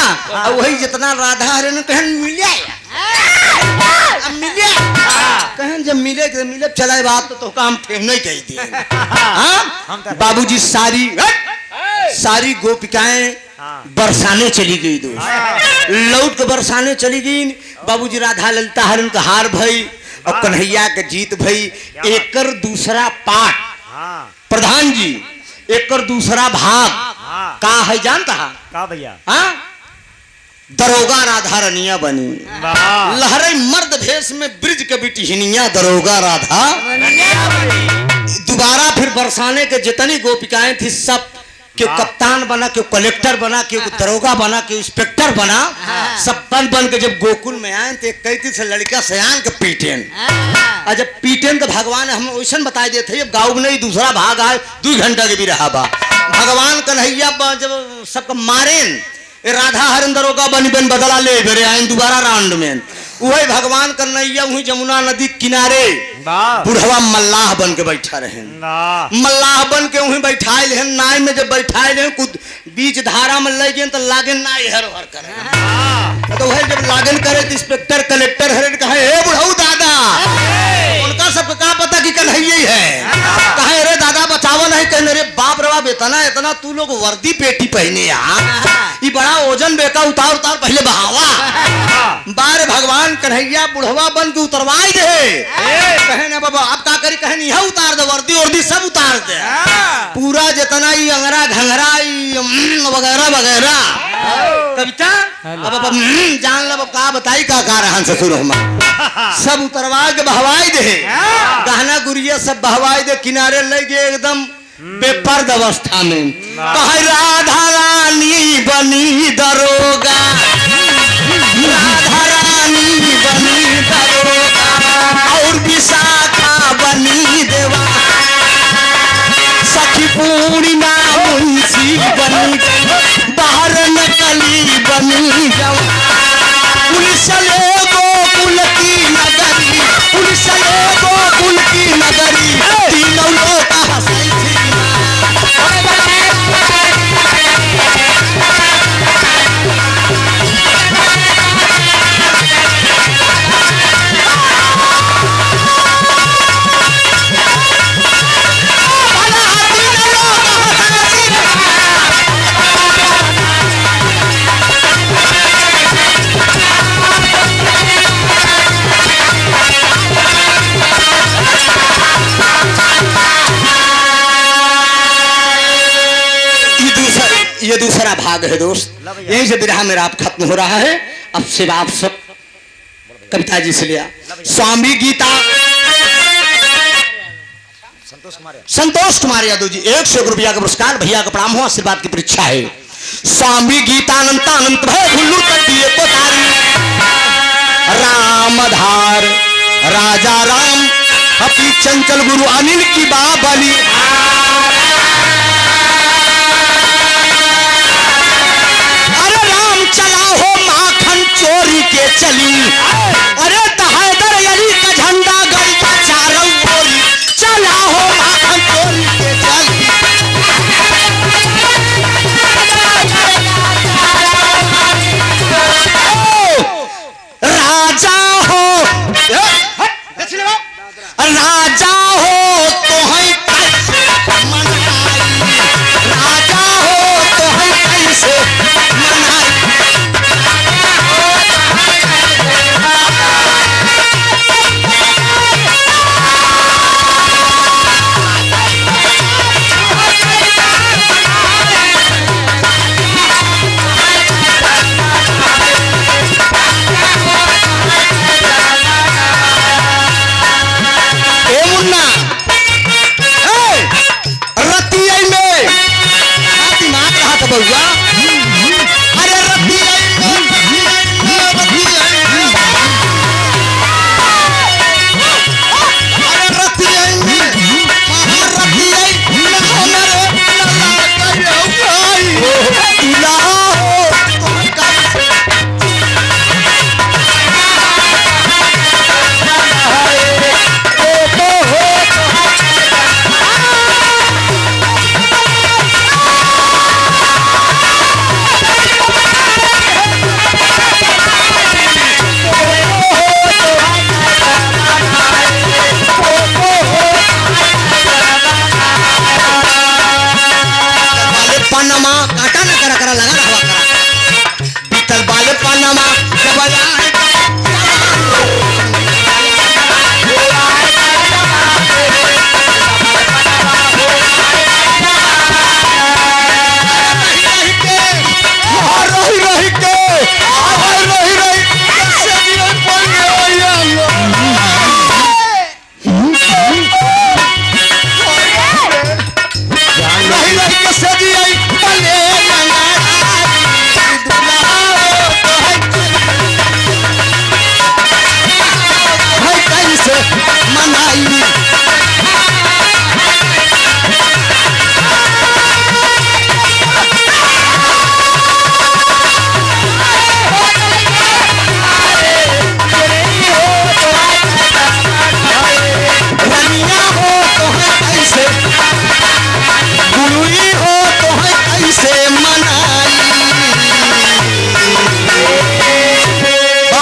और वही जितना राधा हरे कहन मिले मिले कहन जब मिले मिले चला बात तो काम फेम नहीं कही दी बाबूजी सारी गोपिकाएं बरसाने चली गई दोस्त लौट के बरसाने चली गई बाबूजी राधा ललिता हरण का हार भई और कन्हैया के जीत भई एकर दूसरा पाठ प्रधान जी एकर दूसरा भाग का है जानता है का भैया दरोगा राधा रनिया बनी लहरे मर्द भेष में ब्रिज के बिटिहनिया दरोगा राधा दोबारा फिर बरसाने के जितनी गोपिकाएं थी सब क्यों कप्तान बना क्यों कलेक्टर बना क्यों दरोगा बना क्यों इंस्पेक्टर बना सब बन के जब गोकुल में आए तो कैती से लड़का सयान के पीटेन और जब पीटेन तो भगवान हम वैसा बता देते जब गाँव में नहीं दूसरा भाग आए 2 घंटा के भी रहा बा भगवान कन्हैया जब सबको मारेन राधा हरण दरोगा बन बदला ले बेरे आए दोबारा राउंड में वही भगवान कन्हैया वही जमुना नदी किनारे बुढ़वा मल्लाह बन के बैठा रहे मल्लाह बन के वही बैठाए ले नाय में जब बैठाए ले कुछ बीच धारा में ले गए तो लागे नाय हर हर करे तो वही जब लागन करे तो इंस्पेक्टर कलेक्टर हरे कहे हे बुढ़ऊ दादा उनका सबको क्या पता कि कन्हैया ही है कहे अरे दादा बचावा नहीं कहने रे बाप रे बाप इतना तू लोग वर्दी पेटी पहने ये बड़ा ओजन बेका उतार पहले बहावा बारे भगवान कन्हैया बुढ़वा बन के उतरवाई दे कहे ना बाबा आप का करी कहे यह उतार दे वर्दी सब उतार दे पूरा जितना ही अंगरा घंगरा वगैरह वगैरह कविता अब जान लो का बताई का रहा ससुर हम सब उतरवा के बहवाई दे गहना गुड़िया सब बहवाई दे किनारे ले गए एकदम बेपर्द अवस्था में कहे राधा रानी बनी दरोगा राधा रानी बनी दरोगा और विशाखा बनी देवा सखी पूर्णिमा मुंशी बनी बाहर नकली बनी जवा पुलिस ले गोकुल की नगरी पुलिस ले गोकुल की नगरी तीनों लोग हंसाई थी ये दूसरा भाग है दोस्त यहीं से विरह मेरा आप खत्म हो रहा है अब से आप सब कविता जी से लिया स्वामी गीता संतोष कुमार यादव जी 100 रुपया का पुरस्कार भैया का प्रणाम हो आशीर्वाद की परीक्षा है स्वामी गीतानंद अनंत भय भुल्लू तटिए कोतारी रामधार राजा राम अपनी चंचल गुरु अनिल की बाबली चला हो माखन चोरी के चली